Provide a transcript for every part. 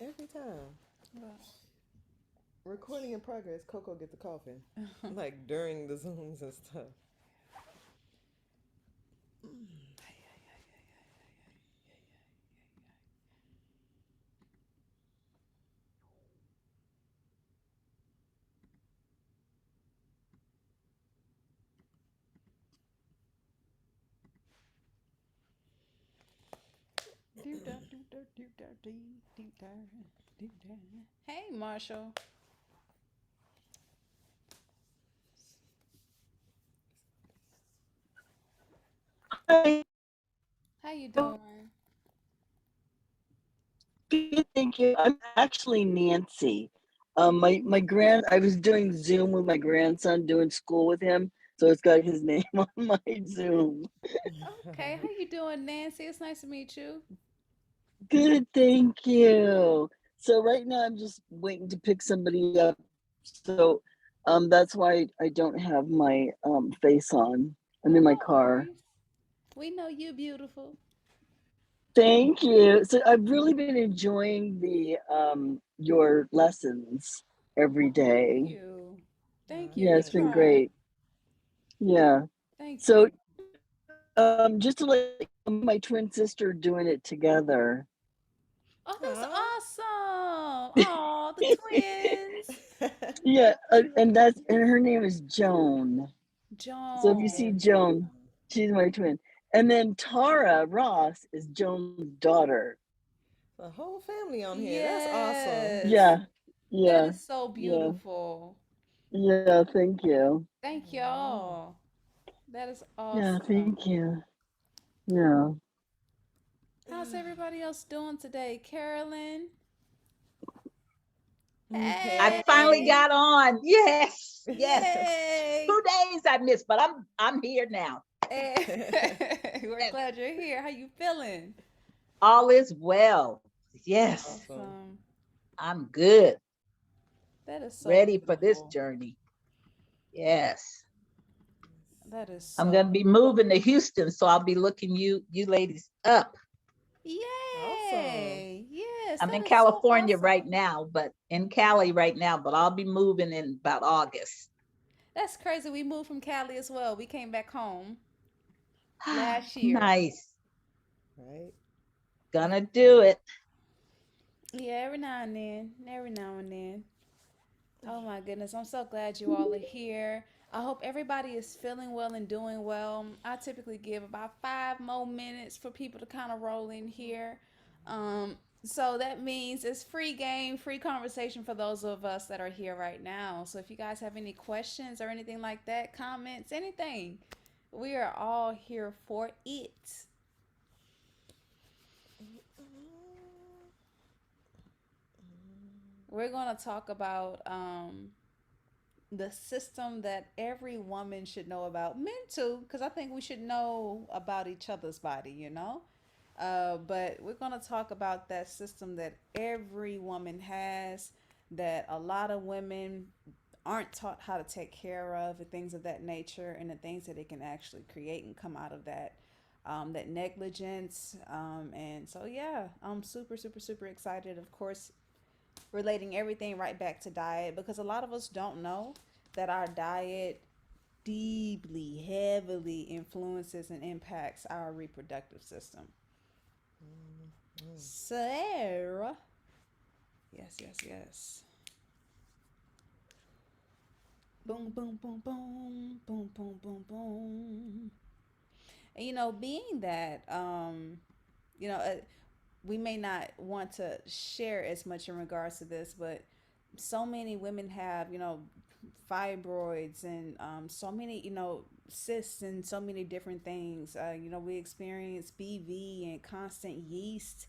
Every time. Well, Recording in progress, Coco get the coughing. Like during the Zooms and stuff. do da do da do da do da do da. Hey, Marshall. Hi, How you how doing? good? Thank you. I'm actually Nancy. I was doing Zoom with my grandson, doing school with him, so it's got his name on my Zoom. Okay, how you doing, Nancy? It's nice to meet you. Good, thank you. So right now I'm just waiting to pick somebody up. So that's why I don't have my face on. I'm Oh, in my no car. worries. We know you beautiful. Thank you. So I've really been enjoying the your lessons every Oh, thank day. you. Thank you. Yeah, We it's been try. great. Yeah. Thank So you. just to let you know, me and my twin sister are doing it together. Oh, that's Aw. awesome. Oh, the twins. Yeah, and her name is Joan. So if you see Joan. Joan, she's my twin. And then Tara Ross is Joan's daughter. The whole family on here. That's awesome. Yes. Yeah, That yeah, is so yeah, beautiful. yeah. Thank you. Thank Aw. y'all. That is Yeah, awesome. thank you. Yeah. How's everybody else doing today? Carolyn? I finally Hey. Hey. got on. Yes, yes. Yay. 2 days I missed, but I'm here now. Hey. We're Yes. glad you're here. How you feeling? All is well. Yes, Awesome. Awesome. I'm good. That is so Ready for this beautiful. journey. Yes. That is I'm so gonna be moving to Houston, so I'll be looking you ladies up. Awesome. Yay. Yes, I'm that in is so California right awesome. now, but in Cali right now, but I'll be moving in about August. That's crazy. We moved from Cali as well. We came back home last year. Nice. Right? Gonna do it. Yeah, every now and then. Every now and then. Oh my goodness. I'm so glad you all are here. I hope everybody is feeling well and doing well. I typically give about 5 more minutes for people to kind of roll in here. So that means it's free game, free conversation for those of us that are here right now. So if you guys have any questions or anything like that, comments, anything, we are all here for it. We're going to talk about the system that every woman should know about, men too, because I think we should know about each other's body, you know. But we're going to talk about that system that every woman has, that a lot of women aren't taught how to take care of, and things of that nature, and the things that it can actually create and come out of that. That negligence. And so, yeah, I'm super, super, super excited. Of course, relating everything right back to diet because a lot of us don't know that our diet deeply, heavily influences and impacts our reproductive system. So, yes, yes, yes. Boom, boom, boom, boom, boom, boom, boom, boom. And being that, you know, uh, we may not want to share as much in regards to this, but so many women have, fibroids and so many, cysts and so many different things. We experience BV and constant yeast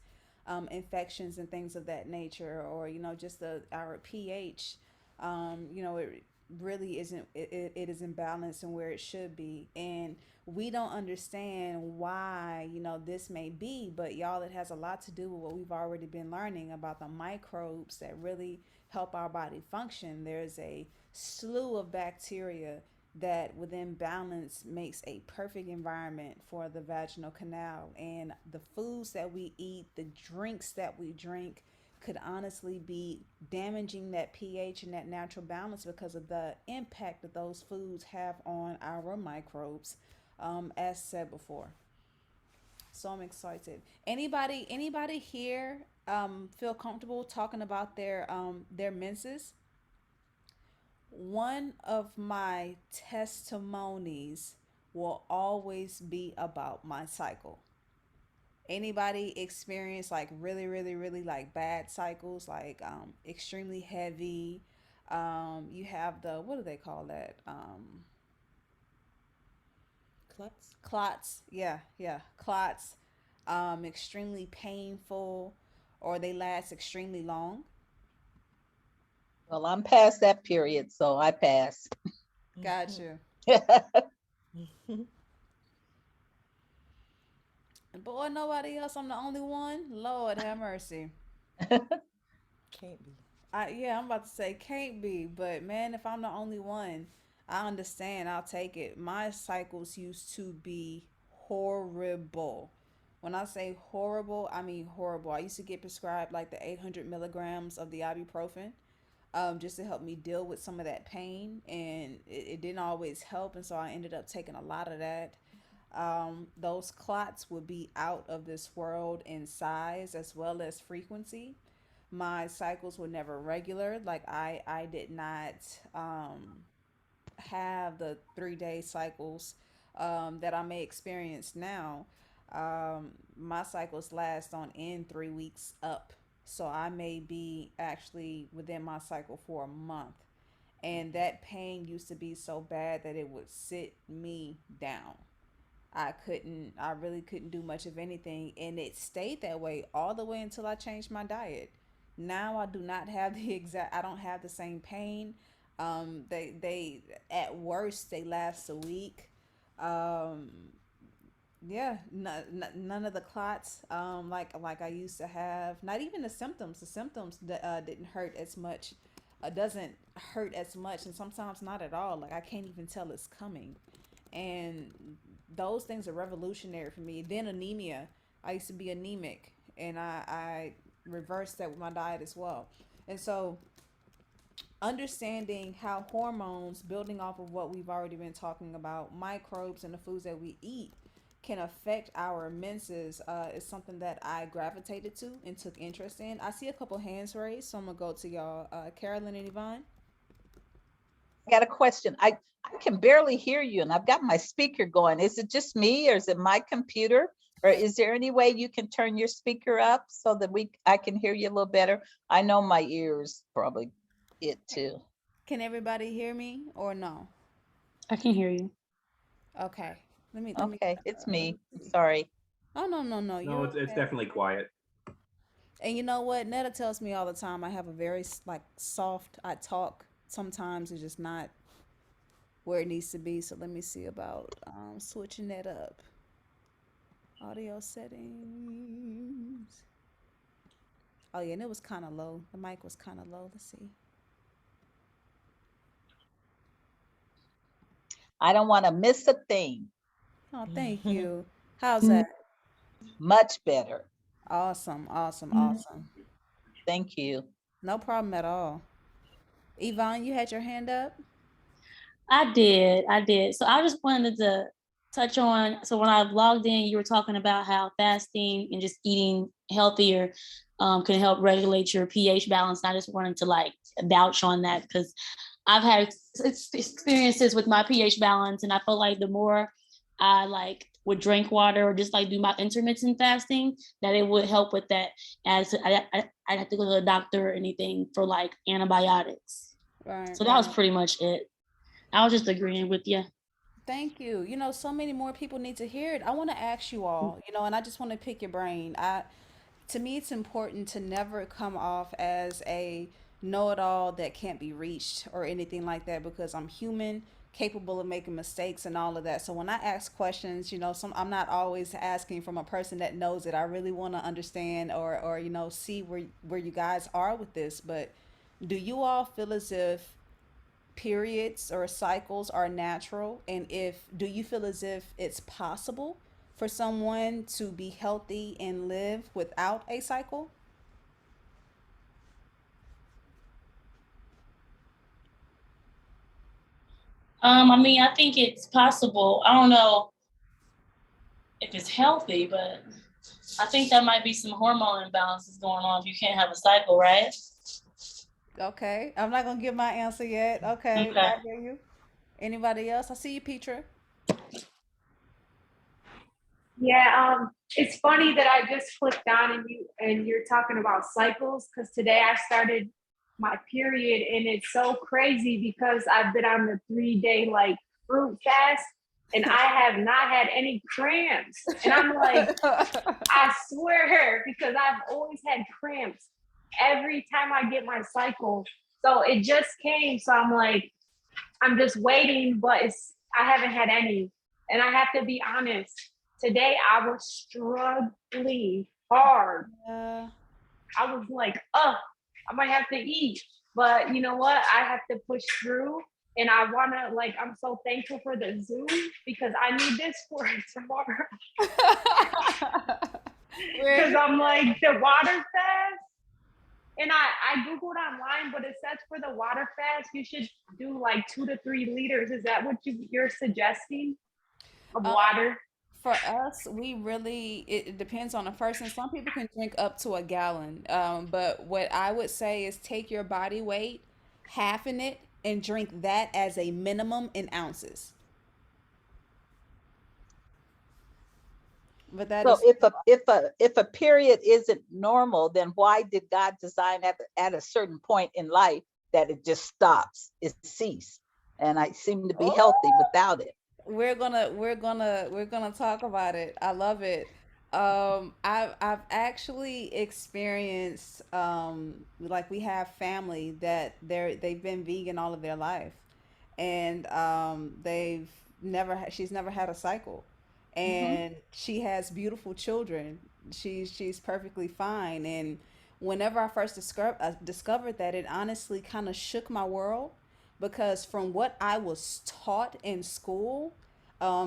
infections and things of that nature, or, just our pH. It really isn't, it is imbalanced and where it should be. And we don't understand why this may be, but y'all, it has a lot to do with what we've already been learning about the microbes that really help our body function. There's a slew of bacteria that within balance makes a perfect environment for the vaginal canal, and the foods that we eat, the drinks that we drink, could honestly be damaging that pH and that natural balance because of the impact that those foods have on our microbes, as said before. So I'm excited. Anybody here feel comfortable talking about their menses? One of my testimonies will always be about my cycle. Anybody experience like really, really, really like bad cycles, like extremely heavy? You have the, what do they call that? Klutz. Clots. Yeah, yeah, clots. Extremely painful, or they last extremely long. Well, I'm past that period, so I pass. Got you. Boy, nobody else. I'm the only one. Lord have mercy. Can't be. Yeah, I'm about to say can't be, but man, if I'm the only one, I understand. I'll take it. My cycles used to be horrible. When I say horrible, I mean horrible. I used to get prescribed like the 800 milligrams of the ibuprofen, just to help me deal with some of that pain, and it didn't always help, and so I ended up taking a lot of that. Those clots would be out of this world in size as well as frequency. My cycles were never regular. Like I did not have the 3 day cycles that I may experience now. My cycles last on end 3 weeks up. So I may be actually within my cycle for a month. And that pain used to be so bad that it would sit me down. I really couldn't do much of anything. And it stayed that way all the way until I changed my diet. Now I do not have I don't have the same pain. At worst, they last a week. Um, yeah, none of the clots, like I used to have. Not even the symptoms. The symptoms that didn't hurt as much. Doesn't hurt as much, and sometimes not at all. Like I can't even tell it's coming, and those things are revolutionary for me. Then anemia. I used to be anemic, and I reversed that with my diet as well. And so understanding how hormones, building off of what we've already been talking about, microbes and the foods that we eat can affect our menses, is something that I gravitated to and took interest in. I see a couple hands raised, so I'm gonna go to y'all, Carolyn and Yvonne. I got a question. I can barely hear you, and I've got my speaker going. Is it just me, or is it my computer? Or is there any way you can turn your speaker up so that I can hear you a little better? I know my ears probably it too. Can everybody hear me or no? I can hear you. Okay. Okay, it's Let me me. I'm see. sorry. Oh no, no, no, No, you're it's okay. definitely quiet. And you know what? Netta tells me all the time I have a very like soft. I talk sometimes it's just not where it needs to be. So let me see about switching that up. Audio settings. Oh yeah, and it was kind of low. The mic was kind of low. Let's see. I don't want to miss a thing. Oh, thank you. How's Mm, that? Much better. Awesome, awesome, mm. awesome. Thank you. No problem at all. Yvonne, you had your hand up. I did. So I just wanted to touch on. So when I logged in, you were talking about how fasting and just eating healthier can help regulate your pH balance. And I just wanted to like vouch on that because I've had experiences with my pH balance, and I feel like the more I like would drink water or just like do my intermittent fasting, that it would help with that. As I have to go to the doctor or anything for like antibiotics. Right, So that was right. pretty much it. I was just agreeing with you. Thank you. So many more people need to hear it. I want to ask you all, and I just want to pick your brain. To me, it's important to never come off as a know-it-all that can't be reached or anything like that because I'm human, capable of making mistakes and all of that. So when I ask questions, I'm not always asking from a person that knows it. I really want to understand or see where you guys are with this. But do you all feel as if periods or cycles are natural, and if do you feel as if it's possible for someone to be healthy and live without a cycle? I mean, I think it's possible. I don't know if it's healthy, but I think that might be some hormone imbalances going on if you can't have a cycle, right? Okay, I'm not gonna give my answer yet. Okay, Okay. I hear you. Anybody else? I see you, Petra. Yeah, it's funny that I just flipped on and you're talking about cycles because today I started my period and it's so crazy because I've been on the 3 day like fruit fast and I have not had any cramps. And I'm like, I swear because I've always had cramps every time I get my cycle. So it just came. So I'm like, I'm just waiting, but I haven't had any. And I have to be honest, today I was struggling hard. uh, I was like, I might have to eat. But you know what? I have to push through. And I wanna like I'm so thankful for the Zoom because I need this for tomorrow. Where's Because I'm like the water fast. And I Googled online, but it says for the water fast, you should do like 2 to 3 liters. Is that what you're suggesting of um, water? for us, we really it depends on the person. Some people can drink up to a gallon. But what I would say is take your body weight, halfen it, and drink that as a minimum in ounces. But that So is if a period isn't normal, then why did God design at a certain point in life that it just stops, it ceases, and I seem to be healthy oh, without it? we're gonna talk about it. I love it. I've actually experienced like we have family that they've been vegan all of their life, and she's never had a cycle, Hmm. and she has beautiful children. She's perfectly fine, and whenever I first discovered that, it honestly kind of shook my world because from what I was taught in school,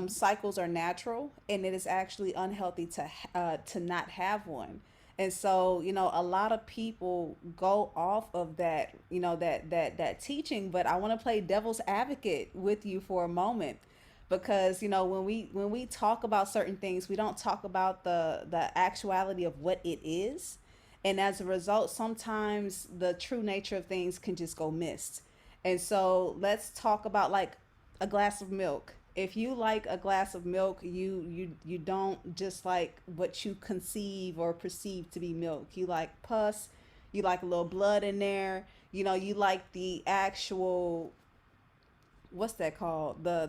cycles are natural, and it is actually unhealthy to not have one. And so, a lot of people go off of that, that teaching. But I want to play devil's advocate with you for a moment, because when we talk about certain things, we don't talk about the actuality of what it is, and as a result, sometimes the true nature of things can just go missed. And so let's talk about like a glass of milk. If you like a glass of milk, you don't just like what you conceive or perceive to be milk. You like pus, you like a little blood in there. You like the actual, what's that called? The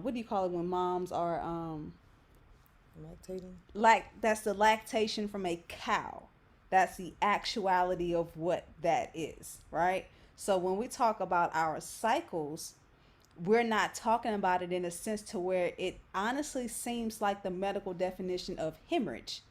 what do you call it when moms are Lactating. that's the lactation from a cow. That's the actuality of what that is, right? So when we talk about our cycles, we're not talking about it in a sense to where it honestly seems like the medical definition of hemorrhage.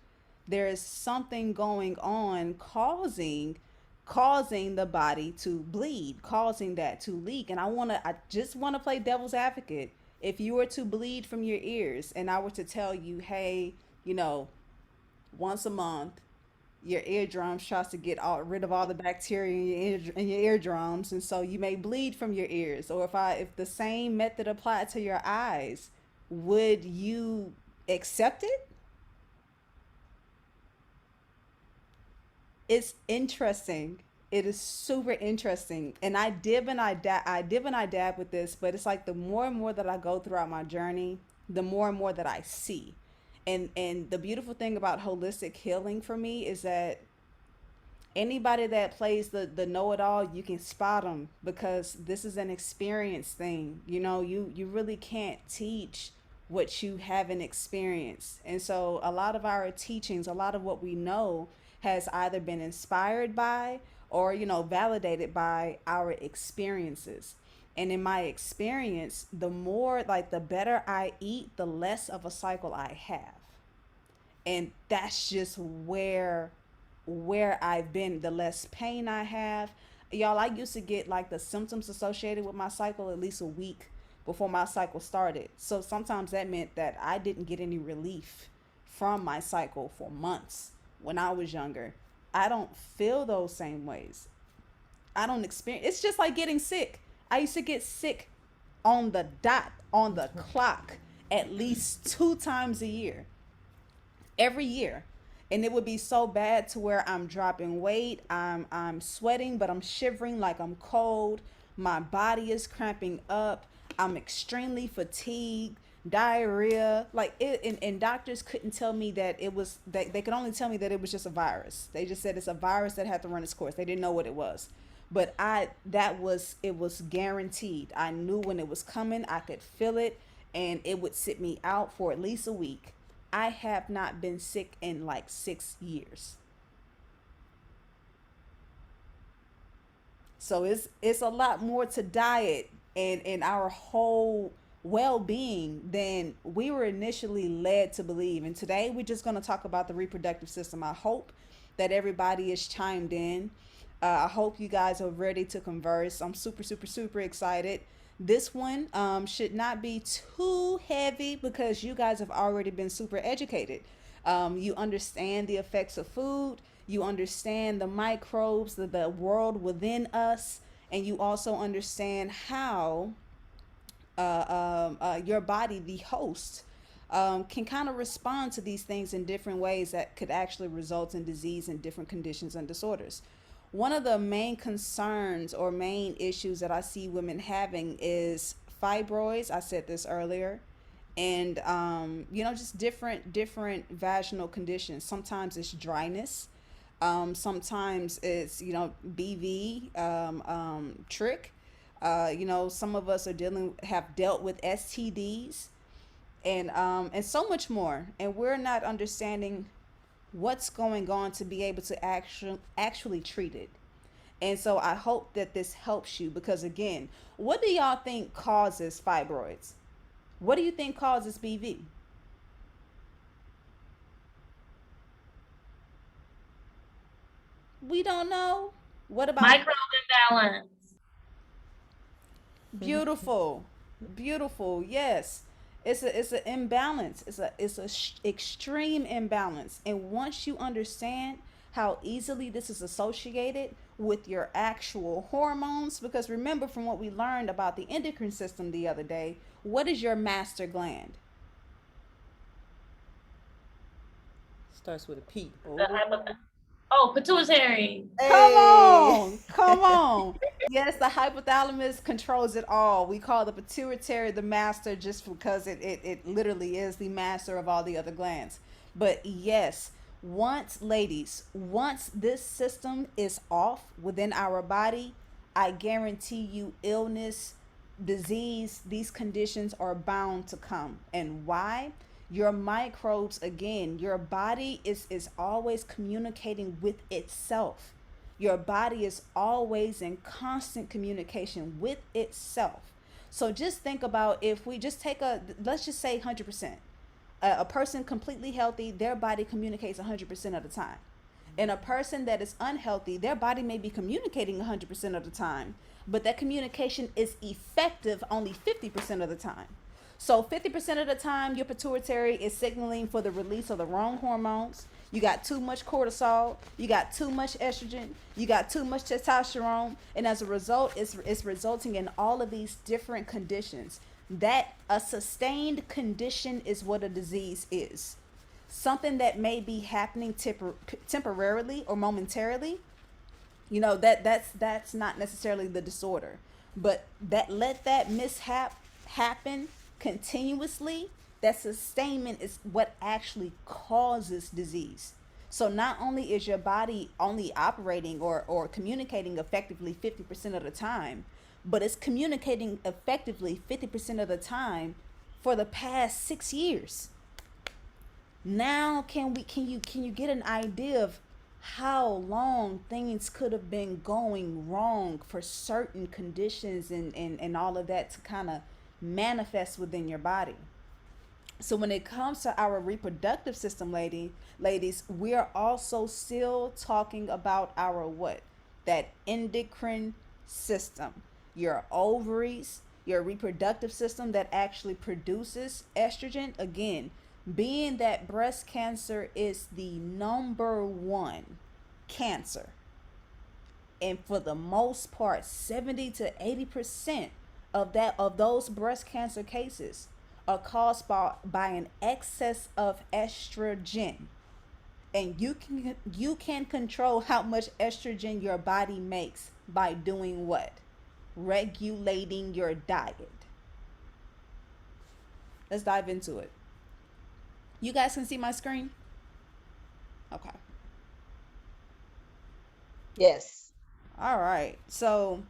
There is something going on causing the body to bleed, causing that to leak. And I just want to play devil's advocate. If you were to bleed from your ears and I were to tell you, hey, you know, once a month your eardrums tries to get rid of all the bacteria in your eardrums, and so you may bleed from your ears. Or if the same method applied to your eyes, would you accept it? It's interesting. It is super interesting, and I dab with this, but it's like the more and more that I go throughout my journey, the more and more that I see. And the beautiful thing about holistic healing for me is that anybody that plays the know-it-all, you can spot them, because this is an experience thing. You really can't teach what you haven't experienced. And so a lot of our teachings, a lot of what we know, has either been inspired by or validated by our experiences. And in my experience, the more, like, the better I eat, the less of a cycle I have. And that's just where I've been, the less pain I have. Y'all, I used to get like the symptoms associated with my cycle at least a week before my cycle started. So sometimes that meant that I didn't get any relief from my cycle for months when I was younger. I don't feel those same ways. I don't experience, it's just like getting sick. I used to get sick on the dot, on the clock, at least 2 times a year, every year. And it would be so bad to where I'm dropping weight, I'm sweating, but I'm shivering like I'm cold. My body is cramping up. I'm extremely fatigued, diarrhea. Like it, and doctors couldn't tell me that it was, they could only tell me that it was just a virus. They just said it's a virus that had to run its course. They didn't know what it was. But that was, it was guaranteed. I knew when it was coming, I could feel it, and it would sit me out for at least a week. I have not been sick in like 6 years. So it's a lot more to diet and our whole well-being than we were initially led to believe. And today we're just going to talk about the reproductive system. I hope that everybody is chimed in. I hope you guys are ready to converse. I'm super, super, super excited. This one should not be too heavy because you guys have already been super educated. You understand the effects of food, you understand the microbes, the world within us, and you also understand how your body, the host, can kind of respond to these things in different ways that could actually result in disease and different conditions and disorders. One of the main concerns or main issues that I see women having is fibroids. I said this earlier, and just different vaginal conditions. Sometimes it's dryness. Sometimes it's BV, trick. Some of us have dealt with STDs, and so much more, and we're not understanding what's going on to be able to actually treat it. And so I hope that this helps you because, again, what do y'all think causes fibroids? What do you think causes BV? We don't know. What about Microbe imbalance. beautiful? Beautiful. Yes. It's an imbalance. It's a extreme imbalance. And once you understand how easily this is associated with your actual hormones, because remember from what we learned about the endocrine system the other day, what is your master gland? Starts with a P. The oh, pituitary. Come Hey. on, come on. Yes, the hypothalamus controls it all. We call the pituitary the master just because it literally is the master of all the other glands. But yes, once this system is off within our body, I guarantee you illness, disease, these conditions are bound to come. And why? Your microbes, again, your body is always communicating with itself. Your body is always in constant communication with itself. So just think about, if we just take let's just say 100%, a person completely healthy, their body communicates 100% of the time. And a person that is unhealthy, their body may be communicating 100% of the time, but that communication is effective only 50% of the time. So 50% of the time, your pituitary is signaling for the release of the wrong hormones. You got too much cortisol, you got too much estrogen, you got too much testosterone, and as a result, it's resulting in all of these different conditions. That a sustained condition is what a disease is. Something that may be happening temporarily or momentarily, that's not necessarily the disorder, but that let that mishap happen continuously, that sustainment is what actually causes disease. So not only is your body only operating or communicating effectively 50% of the time, but it's communicating effectively 50% of the time for the past 6 years. Now can you get an idea of how long things could have been going wrong for certain conditions and all of that to kind of manifest within your body. So when it comes to our reproductive system, ladies, we are also still talking about our what? That endocrine system. Your ovaries, your reproductive system that actually produces estrogen. Again, being that breast cancer is the number one cancer, and for the most part 70 to 80% of those breast cancer cases are caused by an excess of estrogen. And you can control how much estrogen your body makes by doing what? Regulating your diet. Let's dive into it. You guys can see my screen? Okay. Yes. All right. So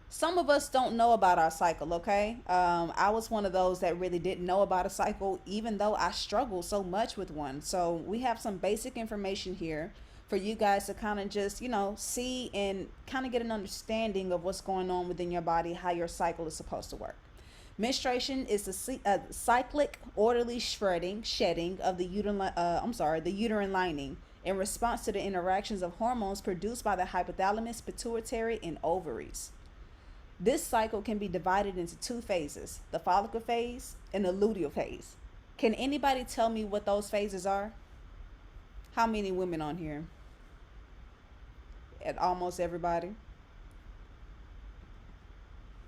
some of us don't know about our cycle, okay? I was one of those that really didn't know about a cycle, even though I struggle so much with one. So we have some basic information here for you guys to kind of just, see and kind of get an understanding of what's going on within your body, how your cycle is supposed to work. Menstruation is the cyclic, orderly shedding of the uterine lining in response to the interactions of hormones produced by the hypothalamus, pituitary, and ovaries. This cycle can be divided into two phases: the follicle phase and the luteal phase. Can anybody tell me what those phases are? How many women on here? At almost everybody.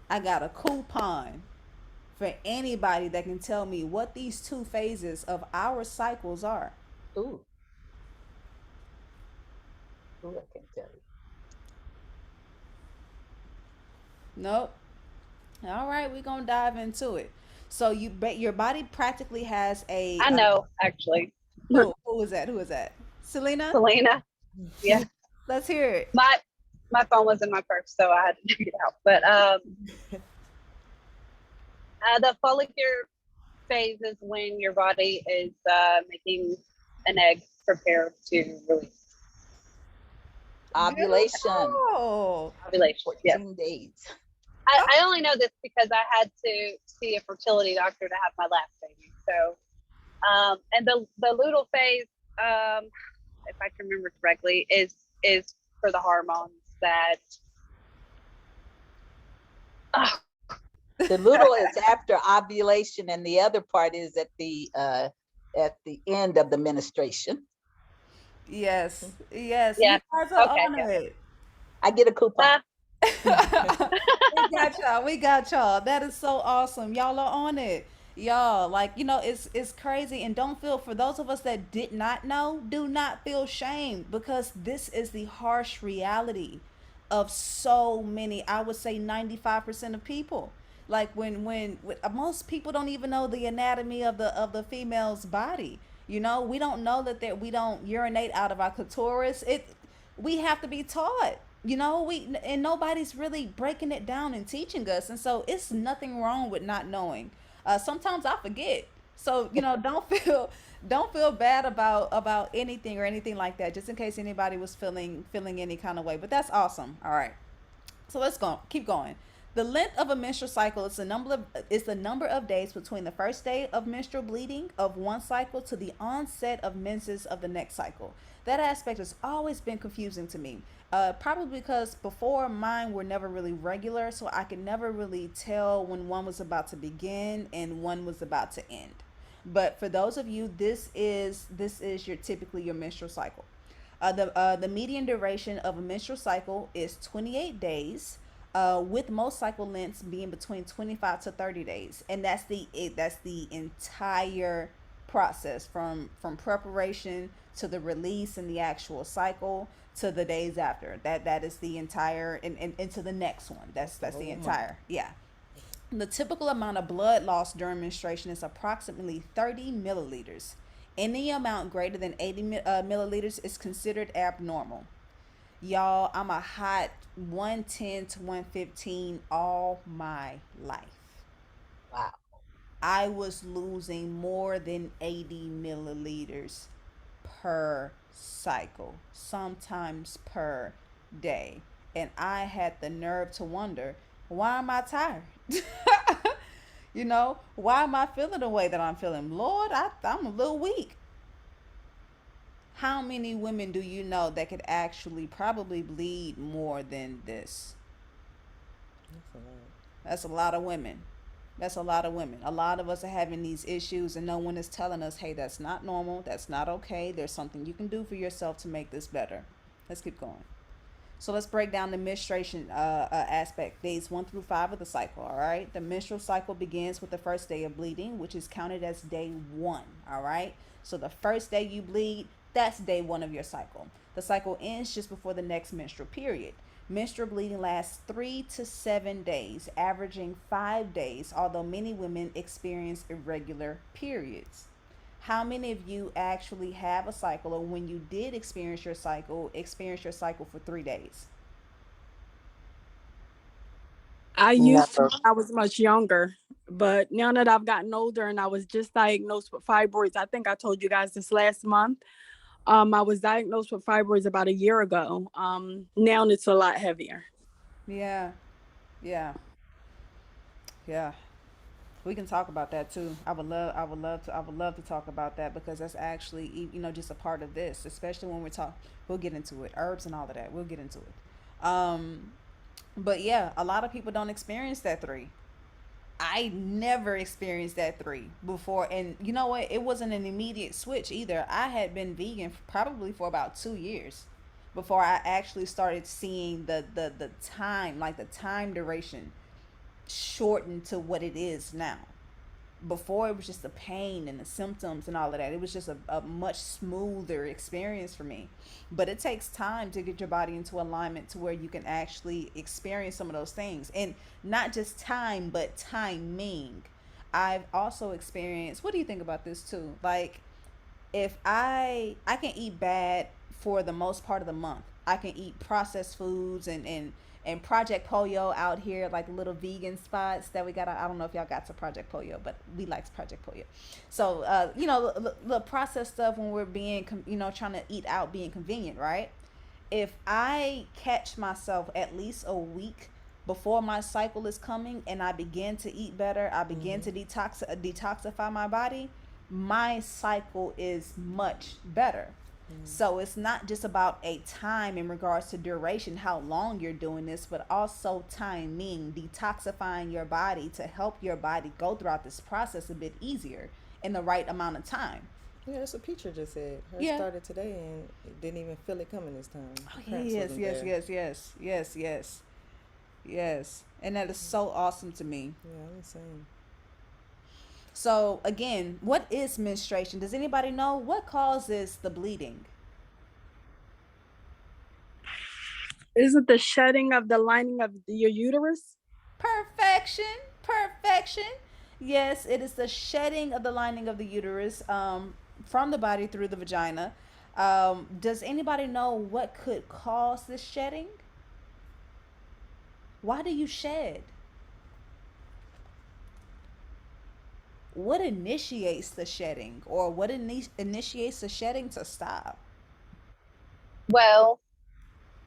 I got a coupon for anybody that can tell me what these two phases of our cycles are. Ooh, ooh, I can tell you. Nope. All right, we're gonna dive into it. So your body practically has a I know, actually. who is that? Who is that? Selena? Selena. Yeah. Let's hear it. My phone was in my purse, so I had to take it out. But the follicular phase is when your body is making an egg prepared to release. Ovulation, Oh, Ovulation. Yes. 14 days. I only know this because I had to see a fertility doctor to have my last baby. So, and the luteal phase, if I can remember correctly, is for the hormones that. Oh, The luteal is after ovulation, and the other part is at the end of the menstruation. yes, yes. You yeah. guys are Okay. on Yeah. it. I get a coupon. We got y'all. We got y'all. That is so awesome. Y'all are on it. Y'all, like, it's crazy. And don't feel, for those of us that did not know, do not feel shame, because this is the harsh reality of so many, I would say 95% of people. Like when most people don't even know the anatomy of the female's body. We don't know that we don't urinate out of our clitoris. We have to be taught. We and nobody's really breaking it down and teaching us, and so it's nothing wrong with not knowing. Sometimes I forget, so don't feel bad about anything or anything like that, just in case anybody was feeling any kind of way. But that's awesome. All right, so let's go. Keep going. The length of a menstrual cycle is the number of days between the first day of menstrual bleeding of one cycle to the onset of menses of the next cycle. That aspect has always been confusing to me. Probably because before, mine were never really regular, so I could never really tell when one was about to begin and one was about to end. But for those of you, this is your menstrual cycle. The median duration of a menstrual cycle is 28 days, with most cycle lengths being between 25 to 30 days, and that's the entire process from preparation to the release and the actual cycle to the days after. That is the entire, and into the next one. That's the Oh my. entire, yeah. The typical amount of blood loss during menstruation is approximately 30 milliliters. Any amount greater than 80 milliliters is considered abnormal. Y'all, I'm a hot 110 to 115 all my life. Wow. I was losing more than 80 milliliters per cycle, sometimes per day. And I had the nerve to wonder, why am I tired? Why am I feeling the way that I'm feeling? Lord, I'm a little weak. How many women do you know that could actually probably bleed more than this? That's a lot. That's a lot of women. That's a lot of women. A lot of us are having these issues, and no one is telling us, hey, that's not normal. That's not okay. There's something you can do for yourself to make this better. Let's keep going. So let's break down the menstruation aspect. Days 1 through 5 of the cycle. All right. The menstrual cycle begins with the first day of bleeding, which is counted as day one. All right. So the first day you bleed, that's day one of your cycle. The cycle ends just before the next menstrual period. Menstrual bleeding lasts 3 to 7 days, averaging 5 days, although many women experience irregular periods. How many of you actually have a cycle, or when you did experience your cycle for 3 days? I used to Never. when I was much younger, but now that I've gotten older and I was just diagnosed with fibroids, I think I told you guys this last month. I was diagnosed with fibroids about a year ago. Now it's a lot heavier. Yeah, yeah, yeah. We can talk about that too. I would love to talk about that because that's actually, just a part of this, especially when we're talking. We'll get into it, herbs and all of that. We'll get into it. But yeah, a lot of people don't experience that three. I never experienced that three before, and you know what? It wasn't an immediate switch either. I had been vegan probably for about 2 years before I actually started seeing the time, like the time duration, shortened to what it is now. Before it was just the pain and the symptoms and all of that. It was just a much smoother experience for me. But it takes time to get your body into alignment to where you can actually experience some of those things. And not just time, but timing. I've also experienced, what do you think about this too? Like, if I can eat bad for the most part of the month. I can eat processed foods and Project Pollo out here, like little vegan spots that we got. I don't know if y'all got to Project Pollo, but we likes Project Pollo. So the processed stuff when we're being trying to eat out, being convenient, right? If I catch myself at least a week before my cycle is coming and I begin to eat better, I begin Mm-hmm. to detoxify my body, my cycle is much better. Mm. So it's not just about a time in regards to duration, how long you're doing this, but also timing, detoxifying your body to help your body go throughout this process a bit easier in the right amount of time. Yeah, that's what Peacher just said. Her Yeah. started today and didn't even feel it coming this time. Oh The cramps yes, wasn't yes, there. yes, yes, yes, yes, yes. And that is so awesome to me. Yeah, I'm the same. So again, what is menstruation? Does anybody know what causes the bleeding? Is it the shedding of the lining of your uterus? Perfection, perfection. Yes, it is the shedding of the lining of the uterus from the body through the vagina. Does anybody know what could cause this shedding? Why do you shed? What initiates the shedding, or what initiates the shedding to stop? Well,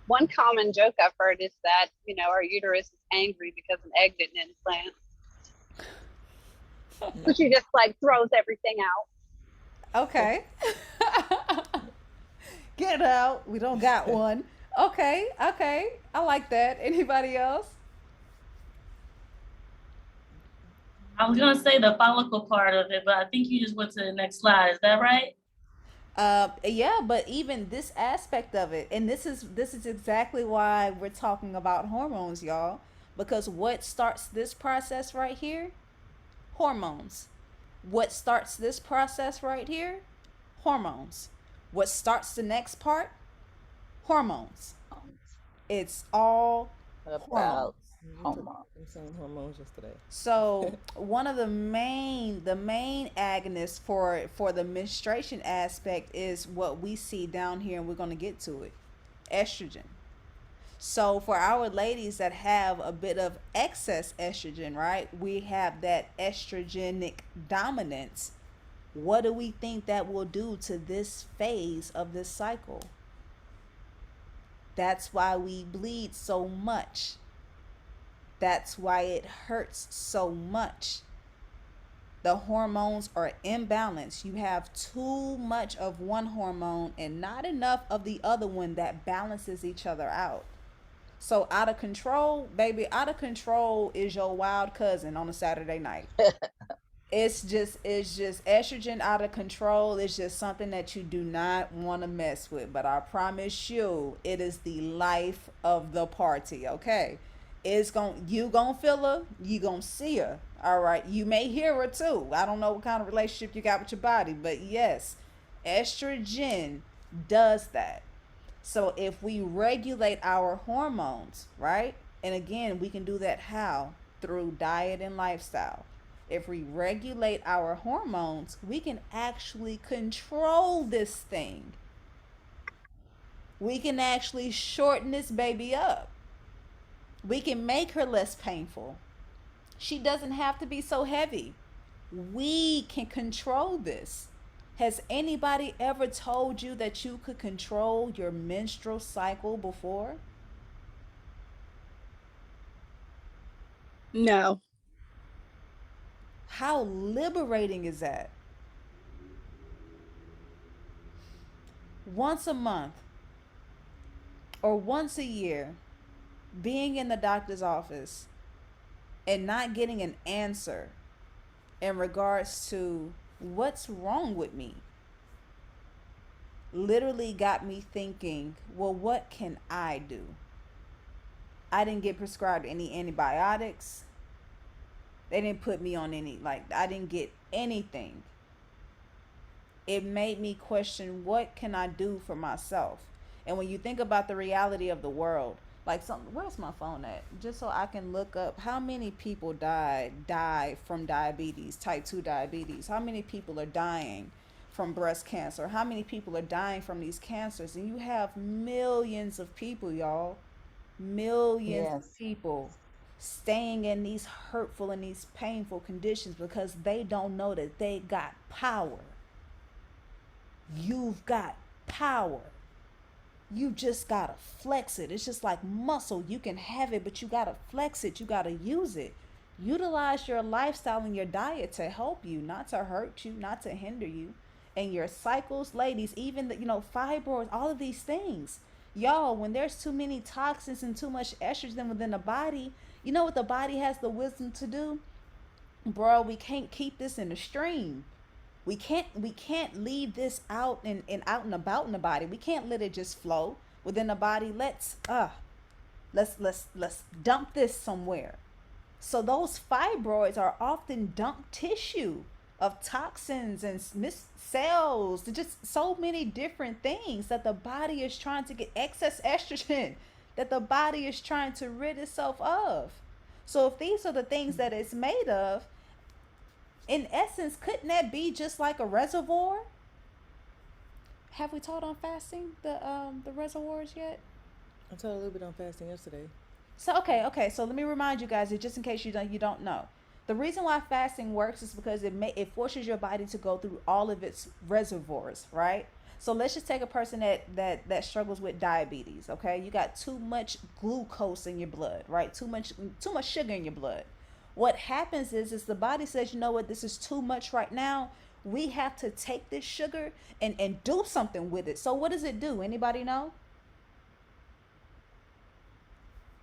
one common joke I've heard is that, our uterus is angry because an egg didn't implant. So she just like throws everything out. Okay. Get out. We don't got one. Okay, okay. I like that. Anybody else? I was gonna say the follicle part of it, but I think you just went to the next slide. Is that right? Yeah, but even this aspect of it, and this is exactly why we're talking about hormones, y'all. Because what starts this process right here? Hormones. What starts this process right here? Hormones. What starts the next part? Hormones. It's all About hormones. We took homework. them same hormones yesterday. So one of the main agonists for the menstruation aspect is what we see down here, and we're going to get to it. Estrogen. So for our ladies that have a bit of excess estrogen, right? We have that estrogenic dominance. What do we think that will do to this phase of this cycle? That's why we bleed so much. That's why it hurts so much. The hormones are imbalanced. You have too much of one hormone and not enough of the other one that balances each other out. So out of control, baby, out of control is your wild cousin on a Saturday night. It's just estrogen out of control. It's just something that you do not want to mess with. But I promise you, it is the life of the party. Okay, you gonna feel her, you gonna see her. All right, you may hear her too. I don't know what kind of relationship you got with your body, but yes, estrogen does that. So if we regulate our hormones, right? And again, we can do that how? Through diet and lifestyle. If we regulate our hormones, we can actually control this thing. We can actually shorten this baby up. We can make her less painful. She doesn't have to be so heavy. We can control this. Has anybody ever told you that you could control your menstrual cycle before? No. How liberating is that? Once a month or once a year, being in the doctor's office and not getting an answer in regards to what's wrong with me literally got me thinking, well, what can I do? I didn't get prescribed any antibiotics. They didn't put me on any, like, I didn't get anything. It made me question, what can I do for myself? And when you think about the reality of the world, like, where's my phone at, just so I can look up how many people die from diabetes, type 2 diabetes. How many people are dying from breast cancer? How many people are dying from these cancers? And you have millions of people, y'all, millions of Yes. people staying in these hurtful and these painful conditions because they don't know that they got power. You've got power. You just gotta flex it. It's just like muscle. You can have it, but you gotta flex it. You gotta use it. Utilize your lifestyle and your diet to help you, not to hurt you, not to hinder you. And your cycles, ladies, even the, fibroids, all of these things. Y'all, when there's too many toxins and too much estrogen within the body, you know what the body has the wisdom to do? Bro, we can't keep this in the stream. We can't leave this out and out and about in the body. We can't let it just flow within the body. Let's dump this somewhere. So those fibroids are often dump tissue of toxins and missed cells, just so many different things that the body is trying to get excess estrogen that the body is trying to rid itself of. So if these are the things that it's made of, in essence, couldn't that be just like a reservoir? Have we taught on fasting the reservoirs yet? I taught a little bit on fasting yesterday. So okay. So let me remind you guys, just in case you don't know, the reason why fasting works is because it forces your body to go through all of its reservoirs, right? So let's just take a person that struggles with diabetes. Okay, you got too much glucose in your blood, right? Too much sugar in your blood. What happens is the body says, you know what, this is too much right now. We have to take this sugar and do something with it. So what does it do? Anybody know?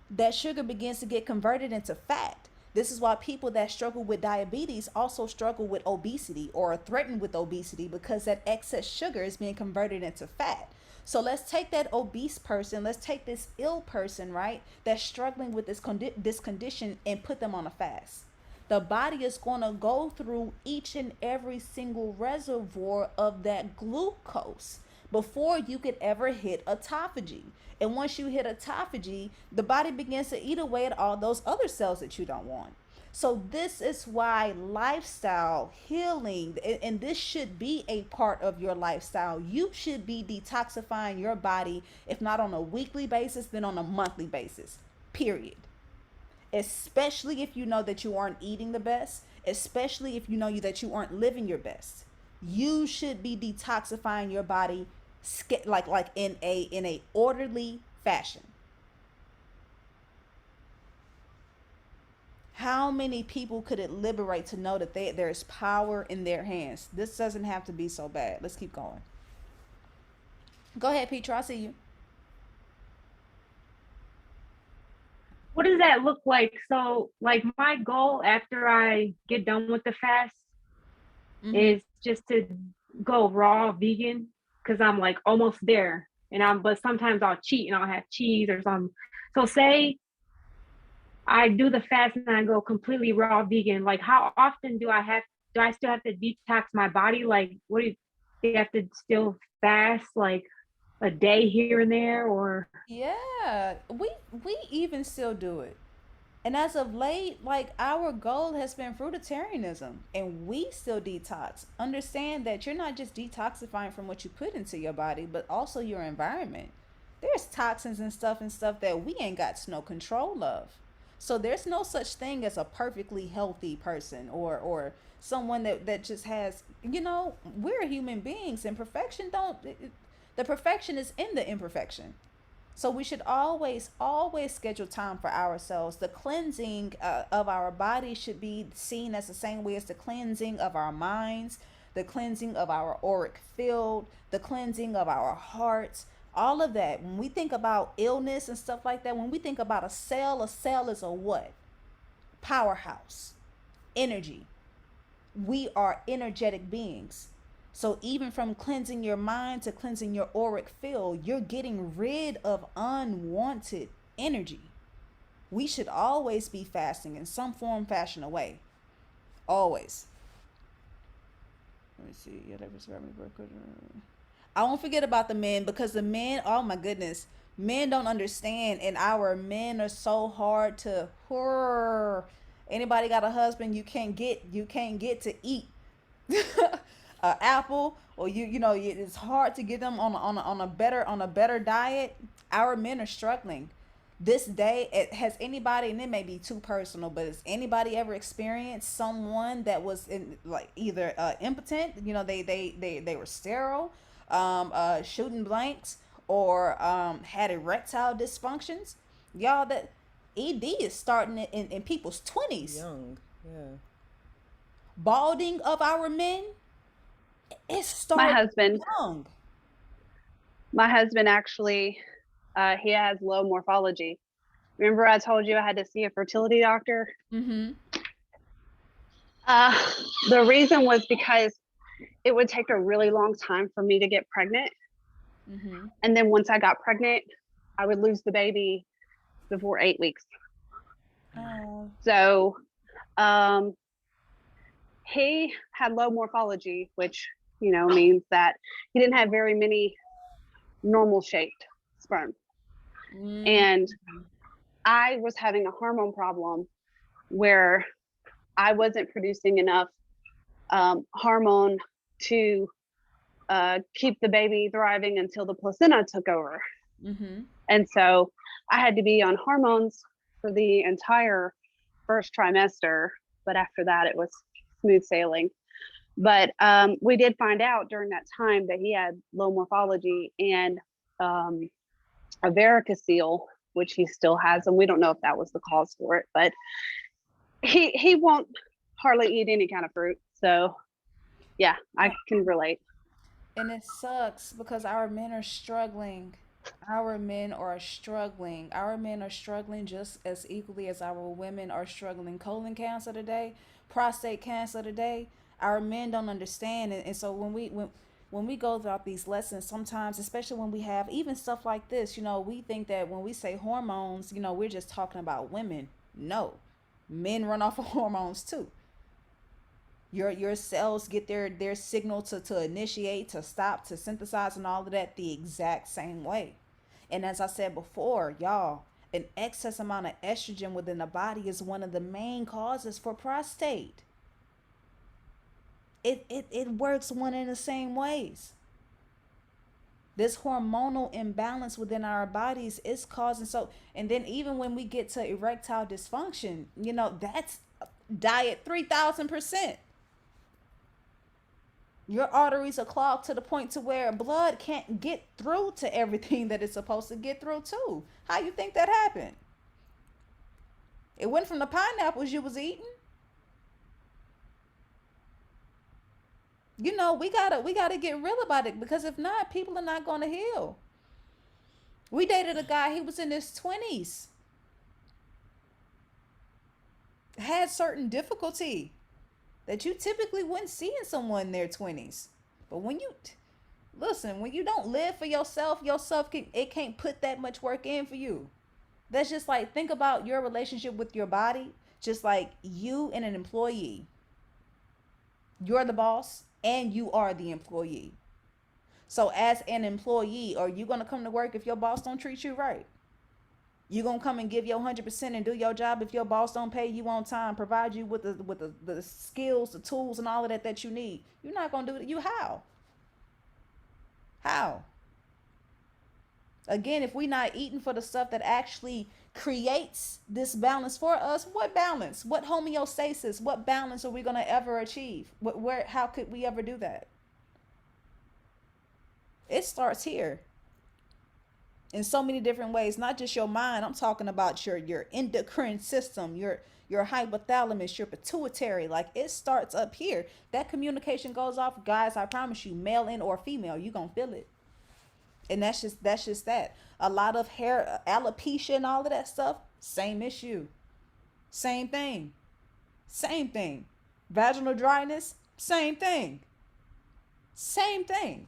That sugar begins to get converted into fat. This is why people that struggle with diabetes also struggle with obesity or are threatened with obesity, because that excess sugar is being converted into fat. So let's take that obese person, let's take this ill person, right, that's struggling with this condition and put them on a fast. The body is going to go through each and every single reservoir of that glucose before you could ever hit autophagy. And once you hit autophagy, the body begins to eat away at all those other cells that you don't want. So this is why lifestyle healing, and this should be a part of your lifestyle. You should be detoxifying your body, if not on a weekly basis, then on a monthly basis. Period. Especially if you know that you aren't eating the best, especially if you know that you aren't living your best. You should be detoxifying your body like in a orderly fashion. How many people could it liberate to know that there's power in their hands? This doesn't have to be so bad. Let's keep going. Go ahead, Petra. I see you. What does that look like? So, like, my goal after I get done with the fast Mm-hmm. is just to go raw vegan because I'm like almost there. But sometimes I'll cheat and I'll have cheese or something. So say I do the fast and I go completely raw vegan. Like how often do I still have to detox my body? Like do you have to still fast like a day here and there or Yeah, we even still do it. And as of late, like our goal has been fruitarianism, and we still detox. Understand that you're not just detoxifying from what you put into your body, but also your environment. There's toxins and stuff that we ain't got no control of. So there's no such thing as a perfectly healthy person or someone that just has, we're human beings and perfection don't the perfection is in the imperfection. So we should always schedule time for ourselves. The cleansing of our body should be seen as the same way as the cleansing of our minds, the cleansing of our auric field, the cleansing of our hearts. All of that. When we think about illness and stuff like that, when we think about a cell is a what? Powerhouse, energy. We are energetic beings. So even from cleansing your mind to cleansing your auric field, you're getting rid of unwanted energy. We should always be fasting in some form, fashion, or way. Always. Let me see. Yeah, that was very good. I won't forget about the men because the men, oh my goodness, men don't understand, and our men are so hard to. Anybody got a husband you can't get to eat apple, or it's hard to get them on a better diet. Our men are struggling this day. Has anybody, and it may be too personal, but has anybody ever experienced someone that was in like either impotent, they were sterile, shooting blanks, or had erectile dysfunctions? Y'all, that ed is starting in people's 20s. Young. Yeah. Balding of our men, it My starts husband, young. my husband actually, he has low morphology. Remember I told you I had to see a fertility doctor? Mm-hmm. Uh, the reason was because it would take a really long time for me to get pregnant. Mm-hmm. And then once I got pregnant, I would lose the baby before 8 weeks. Oh. So um, he had low morphology, which, means that he didn't have very many normal shaped sperm. Mm. And I was having a hormone problem where I wasn't producing enough hormone to keep the baby thriving until the placenta took over. Mm-hmm. And so I had to be on hormones for the entire first trimester. But after that, it was smooth sailing. But we did find out during that time that he had low morphology and a varicocele, which he still has. And we don't know if that was the cause for it, but he won't hardly eat any kind of fruit. So yeah, I can relate. And it sucks because our men are struggling. Our men are struggling. Our men are struggling just as equally as our women are struggling. Colon cancer today, prostate cancer today. Our men don't understand, and so when we go throughout these lessons, sometimes, especially when we have even stuff like this, we think that when we say hormones, we're just talking about women. No, men run off of hormones too. Your cells get their signal to initiate, to stop, to synthesize, and all of that the exact same way. And as I said before, y'all, an excess amount of estrogen within the body is one of the main causes for prostate. It works one in the same ways. This hormonal imbalance within our bodies is causing, so, and then even when we get to erectile dysfunction, that's diet 3,000%. Your arteries are clogged to the point to where blood can't get through to everything that it's supposed to get through to. How you think that happened? It went from the pineapples you was eating. We gotta get real about it, because if not, people are not gonna heal. We dated a guy, he was in his 20s, had certain difficulty. that you typically wouldn't see in someone in their 20s. But when you listen, when you don't live for yourself can it can't put that much work in for you. That's just like think about your relationship with your body, just like you and an employee. You're the boss and you are the employee. So as an employee, are you gonna come to work if your boss don't treat you right? You gonna come and give your 100% and do your job if your boss don't pay you on time, provide you with the skills, the tools, and all of that you need. You're not gonna do it. You how? How? Again, if we're not eating for the stuff that actually creates this balance for us, what balance? What homeostasis? What balance are we gonna ever achieve? Where? How could we ever do that? It starts here in so many different ways, not just your mind. I'm talking about your endocrine system, your hypothalamus, your pituitary. Like it starts up here. That communication goes off, guys. I promise you, male and or female, you gonna feel it. And that's just that. A lot of hair alopecia and all of that stuff, same issue, same thing, same thing. Vaginal dryness, same thing, same thing.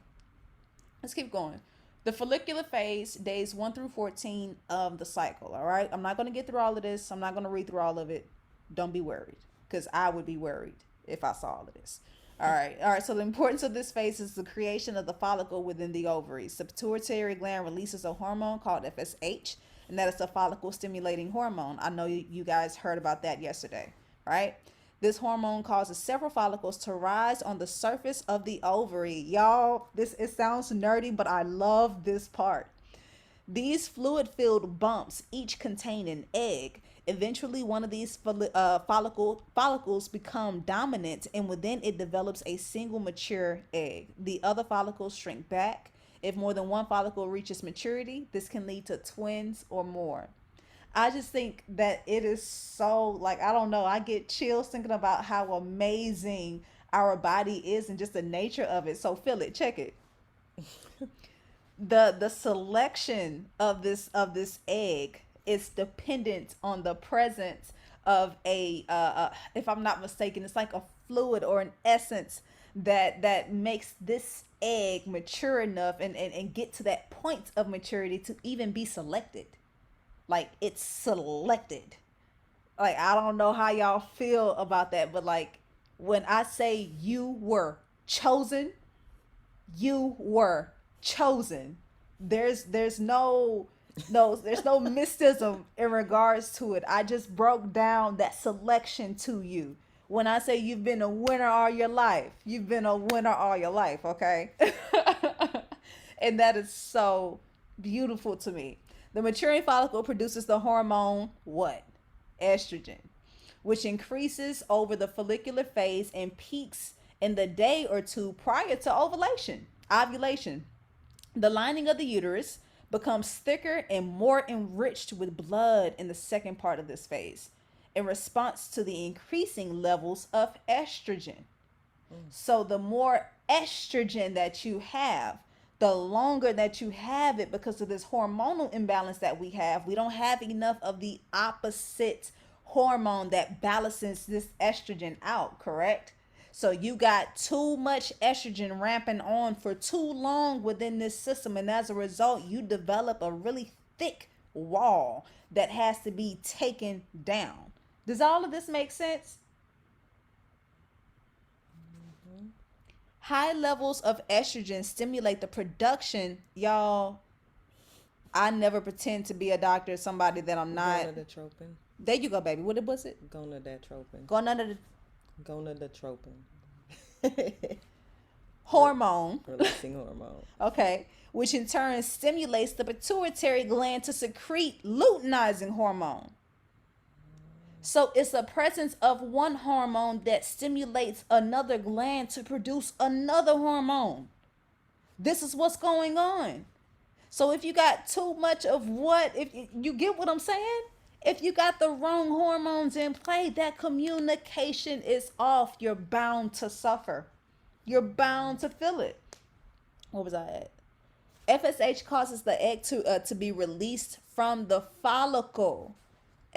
Let's keep going. The follicular phase, days 1 through 14 of the cycle. All right. I'm not going to get through all of this. I'm not going to read through all of it. Don't be worried, because I would be worried if I saw all of this. All right. All right. So the importance of this phase is the creation of the follicle within the ovaries. The pituitary gland releases a hormone called FSH, and that is the follicle stimulating hormone. I know you guys heard about that yesterday, right? This hormone causes several follicles to rise on the surface of the ovary. Y'all, this it sounds nerdy, but I love this part. These fluid-filled bumps each contain an egg. Eventually, one of these follicles become dominant, and within it develops a single mature egg. The other follicles shrink back. If more than one follicle reaches maturity, this can lead to twins or more. I just think that it is so like I don't know. I get chills thinking about how amazing our body is and just the nature of it. So feel it, check it. The selection of this egg is dependent on the presence of a if I'm not mistaken, it's like a fluid or an essence that makes this egg mature enough and get to that point of maturity to even be selected. Like it's selected. Like I don't know how y'all feel about that, but like when I say you were chosen, you were chosen. There's no mysticism in regards to it. I just broke down that selection to you. When I say you've been a winner all your life, you've been a winner all your life, okay? And that is so beautiful to me. The maturing follicle produces the hormone what? Estrogen, which increases over the follicular phase and peaks in the day or two prior to ovulation. The lining of the uterus becomes thicker and more enriched with blood in the second part of this phase in response to the increasing levels of estrogen. So the more estrogen that you have, the longer that you have it because of this hormonal imbalance that we have. We don't have enough of the opposite hormone that balances this estrogen out, correct? So you got too much estrogen ramping on for too long within this system, and as a result, you develop a really thick wall that has to be taken down. Does all of this make sense? High levels of estrogen stimulate the production, y'all. I never pretend to be a doctor, somebody that I'm not. Gonadotropin. There you go, baby. What was it? Gonadotropin. Gonadotropin. Gonadotropin. Hormone. Releasing hormone. Okay. Which in turn stimulates the pituitary gland to secrete luteinizing hormone. So it's the presence of one hormone that stimulates another gland to produce another hormone. This is what's going on. So if you got too much of what, if you get what I'm saying? If you got the wrong hormones in play, that communication is off. You're bound to suffer. You're bound to feel it. What was I at? FSH causes the egg to be released from the follicle.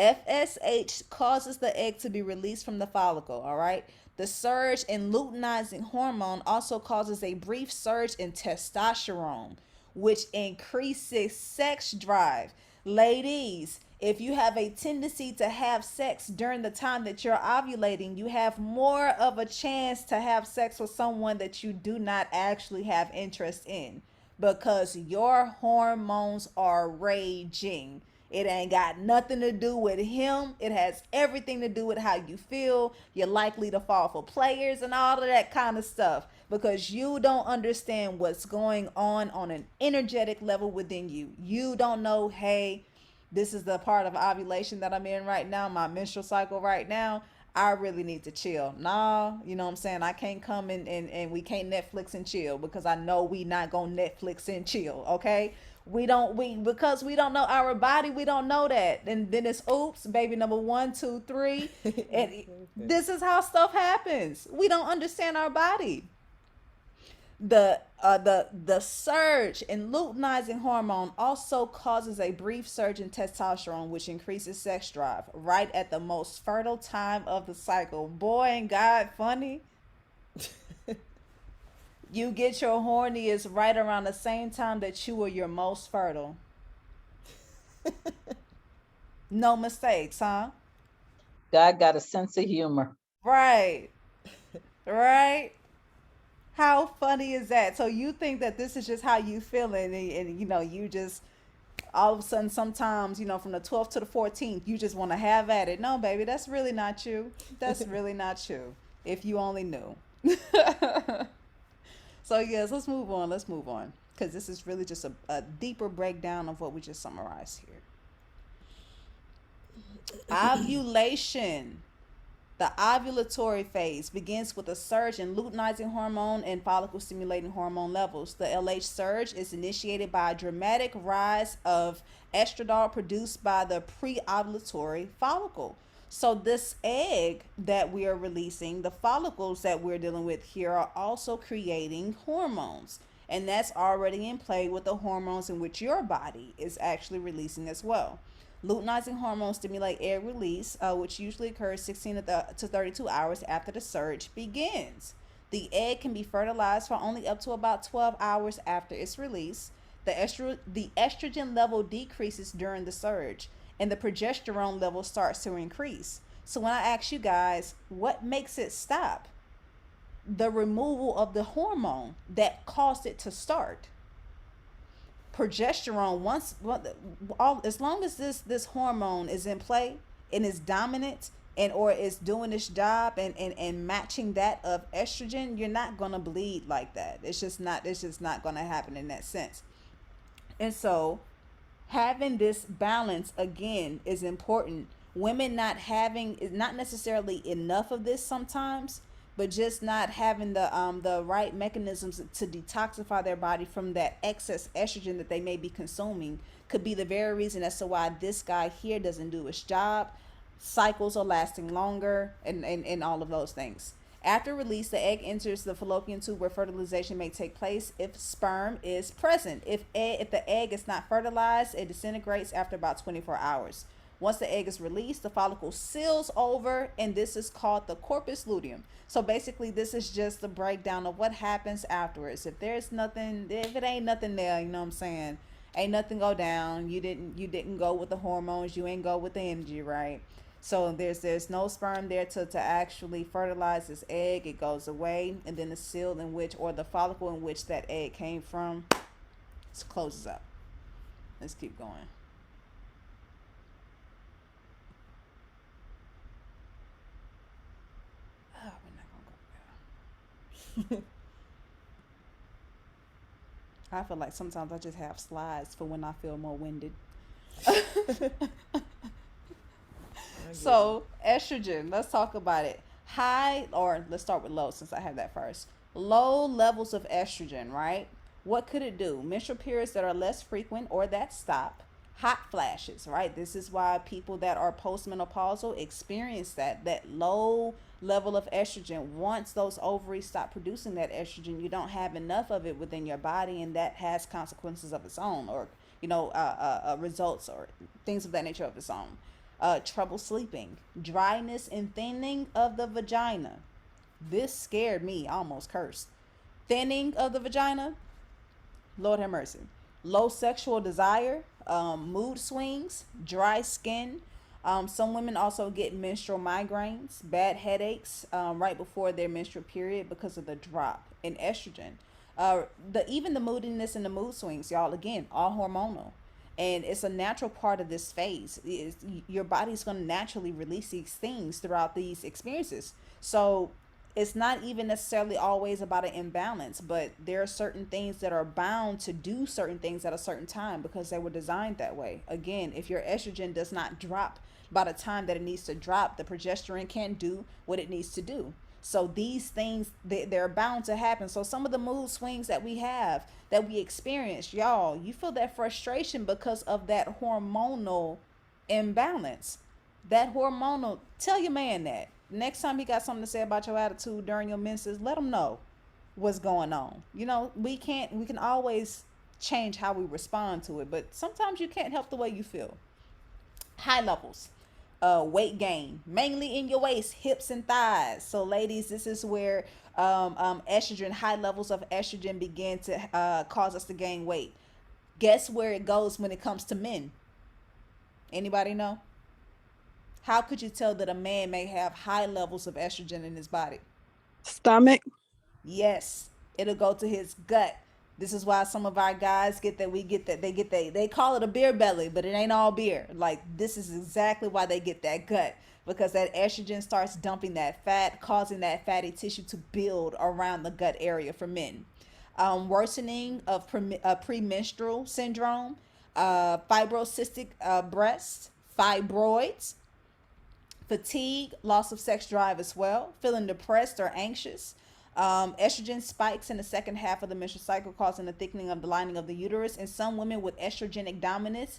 FSH causes the egg to be released from the follicle, all right? The surge in luteinizing hormone also causes a brief surge in testosterone, which increases sex drive. Ladies, if you have a tendency to have sex during the time that you're ovulating, you have more of a chance to have sex with someone that you do not actually have interest in because your hormones are raging. It ain't got nothing to do with him. It has everything to do with how you feel. You're likely to fall for players and all of that kind of stuff because you don't understand what's going on an energetic level within you. You don't know, hey, this is the part of ovulation that I'm in right now, my menstrual cycle right now. I really need to chill. Nah, you know what I'm saying? I can't come and we can't Netflix and chill because I know we not gonna Netflix and chill, okay? We because we don't know our body, we don't know that. And then it's oops, baby number one, two, three. And this is how stuff happens. We don't understand our body. The surge in luteinizing hormone also causes a brief surge in testosterone, which increases sex drive right at the most fertile time of the cycle. Boy, ain't God funny? You get your horniest right around the same time that you are your most fertile. No mistakes, huh? God got a sense of humor. Right, right. How funny is that? So you think that this is just how you feeling, and you know you just all of a sudden sometimes from the 12th to the 14th you just want to have at it. No, baby, that's really not you. That's really not you. If you only knew. So yes, let's move on. Let's move on because this is really just a deeper breakdown of what we just summarized here. Ovulation. The ovulatory phase begins with a surge in luteinizing hormone and follicle stimulating hormone levels. The LH surge is initiated by a dramatic rise of estradiol produced by the pre-ovulatory follicle. So this egg that we are releasing, the follicles that we're dealing with here are also creating hormones. And that's already in play with the hormones in which your body is actually releasing as well. Luteinizing hormones stimulate egg release, which usually occurs 16 to 32 hours after the surge begins. The egg can be fertilized for only up to about 12 hours after its release. The estrogen level decreases during the surge, and the progesterone level starts to increase. So when I ask you guys, what makes it stop? The removal of the hormone that caused it to start. Progesterone, once all as long as this hormone is in play and is dominant and or is doing its job and matching that of estrogen, you're not gonna bleed like that. It's just not gonna happen in that sense. And so having this balance again is important. Women not having is not necessarily enough of this sometimes, but just not having the right mechanisms to detoxify their body from that excess estrogen that they may be consuming could be the very reason as to why this guy here doesn't do his job. Cycles are lasting longer and all of those things. After release, the egg enters the fallopian tube where fertilization may take place if sperm is present. If the egg is not fertilized, it disintegrates after about 24 hours. Once the egg is released, the follicle seals over, and this is called the corpus luteum. So basically, this is just the breakdown of what happens afterwards. If it ain't nothing there, you know what I'm saying? Ain't nothing go down. You didn't go with the hormones. You ain't go with the energy, right? So there's no sperm there to actually fertilize this egg. It goes away, and then the seal in which or the follicle in which that egg came from closes up. Let's keep going. Oh, we're not gonna go there. I feel like sometimes I just have slides for when I feel more winded. So estrogen, let's talk about it. High, or let's start with low since I have that first. Low levels of estrogen, right? What could it do? Menstrual periods that are less frequent or that stop. Hot flashes, right? This is why people that are postmenopausal experience that low level of estrogen. Once those ovaries stop producing that estrogen, you don't have enough of it within your body, and that has consequences of its own, or results or things of that nature of its own. trouble sleeping, dryness and thinning of the vagina. This scared me, I almost cursed. Thinning of the vagina, Lord have mercy. Low sexual desire, mood swings, dry skin. Some women also get menstrual migraines, bad headaches right before their menstrual period because of the drop in estrogen. The even the moodiness and the mood swings, y'all. Again, all hormonal, and it's a natural part of this phase. Your body's going to naturally release these things throughout these experiences. So it's not even necessarily always about an imbalance, but there are certain things that are bound to do certain things at a certain time because they were designed that way. Again, if your estrogen does not drop by the time that it needs to drop, the progesterone can't do what it needs to do. So these things, they're bound to happen. So some of the mood swings that we have, that we experience, y'all, you feel that frustration because of that hormonal imbalance. That hormonal, tell your man that next time he got something to say about your attitude during your menses, let him know what's going on. We can always change how we respond to it, but sometimes you can't help the way you feel. High levels, weight gain, mainly in your waist, hips, and thighs. So, ladies, this is where estrogen, high levels of estrogen begin to cause us to gain weight. Guess where it goes when it comes to men? Anybody know? How could you tell that a man may have high levels of estrogen in his body? Stomach. Yes, it'll go to his gut. This is why some of our guys get that they call it a beer belly, but it ain't all beer. Like, this is exactly why they get that gut, because that estrogen starts dumping that fat, causing that fatty tissue to build around the gut area for men. Worsening of premenstrual syndrome, fibrocystic breasts, fibroids, fatigue, loss of sex drive as well, feeling depressed or anxious. Estrogen spikes in the second half of the menstrual cycle, causing a thickening of the lining of the uterus. In some women with estrogenic dominance,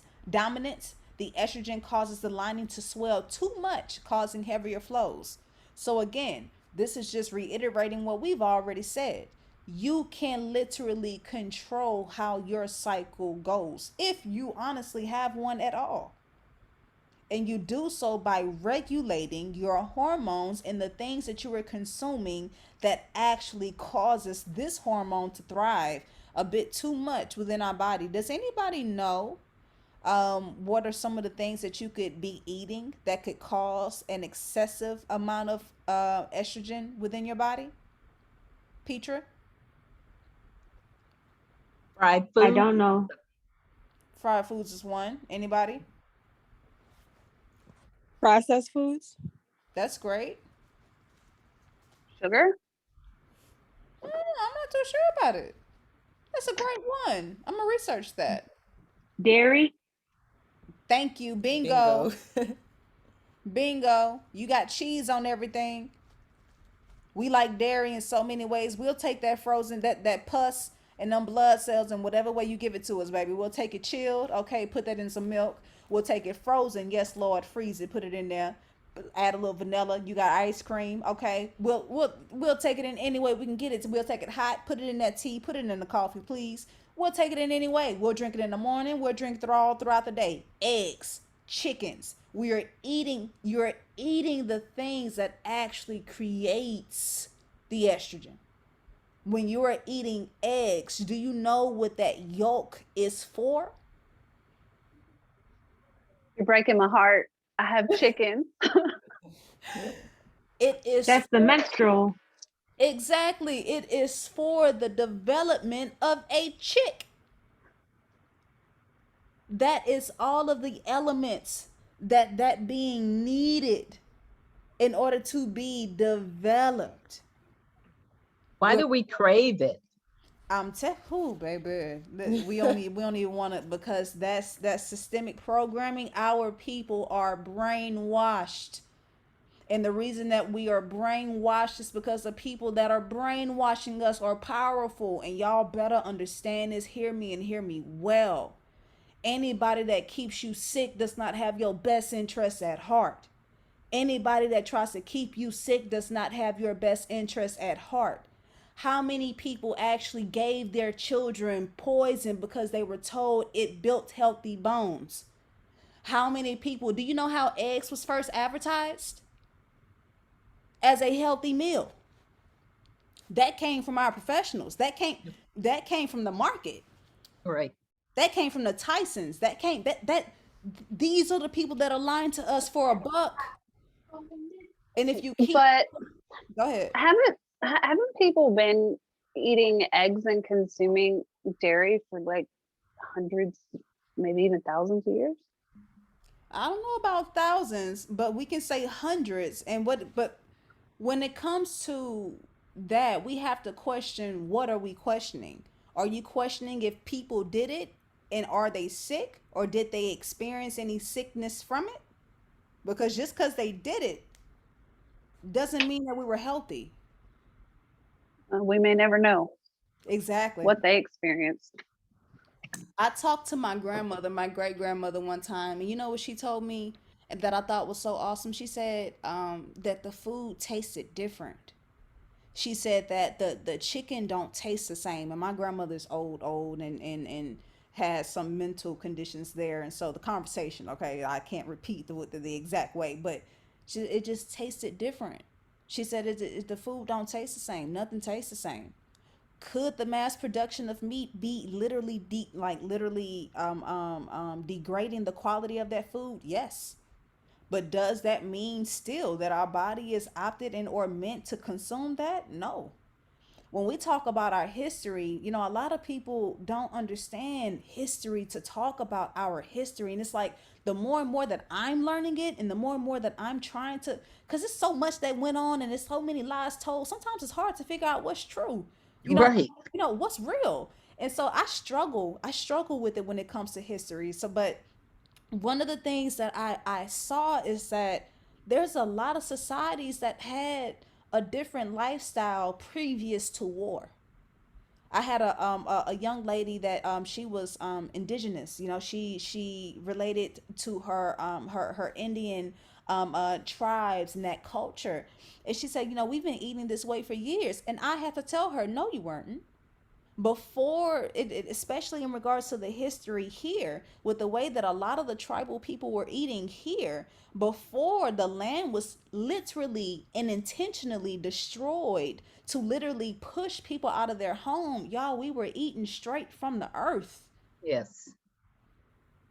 the estrogen causes the lining to swell too much, causing heavier flows. So again, this is just reiterating what we've already said. You can literally control how your cycle goes if you honestly have one at all, and you do so by regulating your hormones and the things that you are consuming that actually causes this hormone to thrive a bit too much within our body. Does anybody know what are some of the things that you could be eating that could cause an excessive amount of estrogen within your body? Petra? Fried I food. don't know. Fried foods is one. Anybody? Processed foods. That's great. Sugar? I'm not too sure about it. That's a great one. I'm gonna research that. Dairy. Thank you. Bingo. Bingo. Bingo. You got cheese on everything. We like dairy in so many ways. We'll take that frozen, that pus and them blood cells, and whatever way you give it to us, baby. We'll take it chilled. Okay, put that in some milk. We'll take it frozen. Yes, Lord, freeze it. Put it in there. Add a little vanilla. You got ice cream. Okay, we'll take it in any way we can get it. We'll take it hot. Put it in that tea. Put it in the coffee, please. We'll take it in any way. We'll drink it in the morning. We'll drink it all throughout the day. Eggs, chickens. We are eating. You're eating the things that actually creates the estrogen. When you are eating eggs, do you know what that yolk is for? You're breaking my heart. I have chicken. It is That's the for, menstrual. exactly. It is for the development of a chick. That is all of the elements that being needed in order to be developed. Why When do we crave it? I'm who, baby, we don't even want it, because that's systemic programming. Our people are brainwashed, and the reason that we are brainwashed is because the people that are brainwashing us are powerful. And y'all better understand this. Hear me and hear me well. Anybody that keeps you sick does not have your best interests at heart. Anybody that tries to keep you sick does not have your best interests at heart. How many people actually gave their children poison because they were told it built healthy bones? How many people, do you know how eggs was first advertised? As a healthy meal. That came from our professionals. That came from the market. Right. That came from the Tysons. That these are the people that are lying to us for a buck. And if you keep But go ahead. haven't people been eating eggs and consuming dairy for like hundreds, maybe even thousands of years? I don't know about thousands, but we can say hundreds. And what but when it comes to that, we have to question, what are we questioning? Are you questioning if people did it and are they sick, or did they experience any sickness from it? Because just because they did it doesn't mean that we were healthy. We may never know Exactly. what they experienced. I talked to my grandmother, my great grandmother, one time, and you know what she told me, and that I thought was so awesome? She said that the food tasted different. She said that the chicken don't taste the same, and my grandmother's old, and has some mental conditions there, and so the conversation, okay, I can't repeat the exact way, but it just tasted different. She said the food don't taste the same, nothing tastes the same. Could the mass production of meat be literally degrading the quality of that food? Yes. But does that mean still that our body is opted and or meant to consume that? No. When we talk about our history, a lot of people don't understand history to talk about our history. And it's like the more and more that I'm learning it, and the more and more that I'm trying to, because it's so much that went on and there's so many lies told, sometimes it's hard to figure out what's true. You know, Right. what's real. And so I struggle with it when it comes to history. So, but one of the things that I saw is that there's a lot of societies that had a different lifestyle previous to war. I had a young lady that she was indigenous. She related to her Indian tribes and that culture, and she said, we've been eating this way for years, and I had to tell her, no, you weren't. Before especially in regards to the history here, with the way that a lot of the tribal people were eating here, before the land was literally and intentionally destroyed to literally push people out of their home, y'all, we were eating straight from the earth. Yes.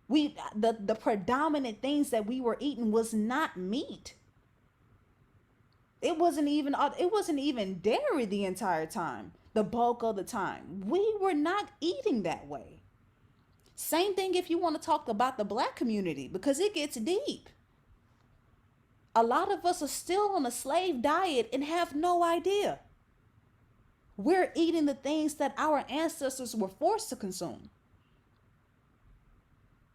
The predominant things that we were eating was not meat. It wasn't even dairy the entire time. The bulk of the time we were not eating that way. Same thing if you want to talk about the black community, because it gets deep. A lot of us are still on a slave diet and have no idea. We're eating the things that our ancestors were forced to consume.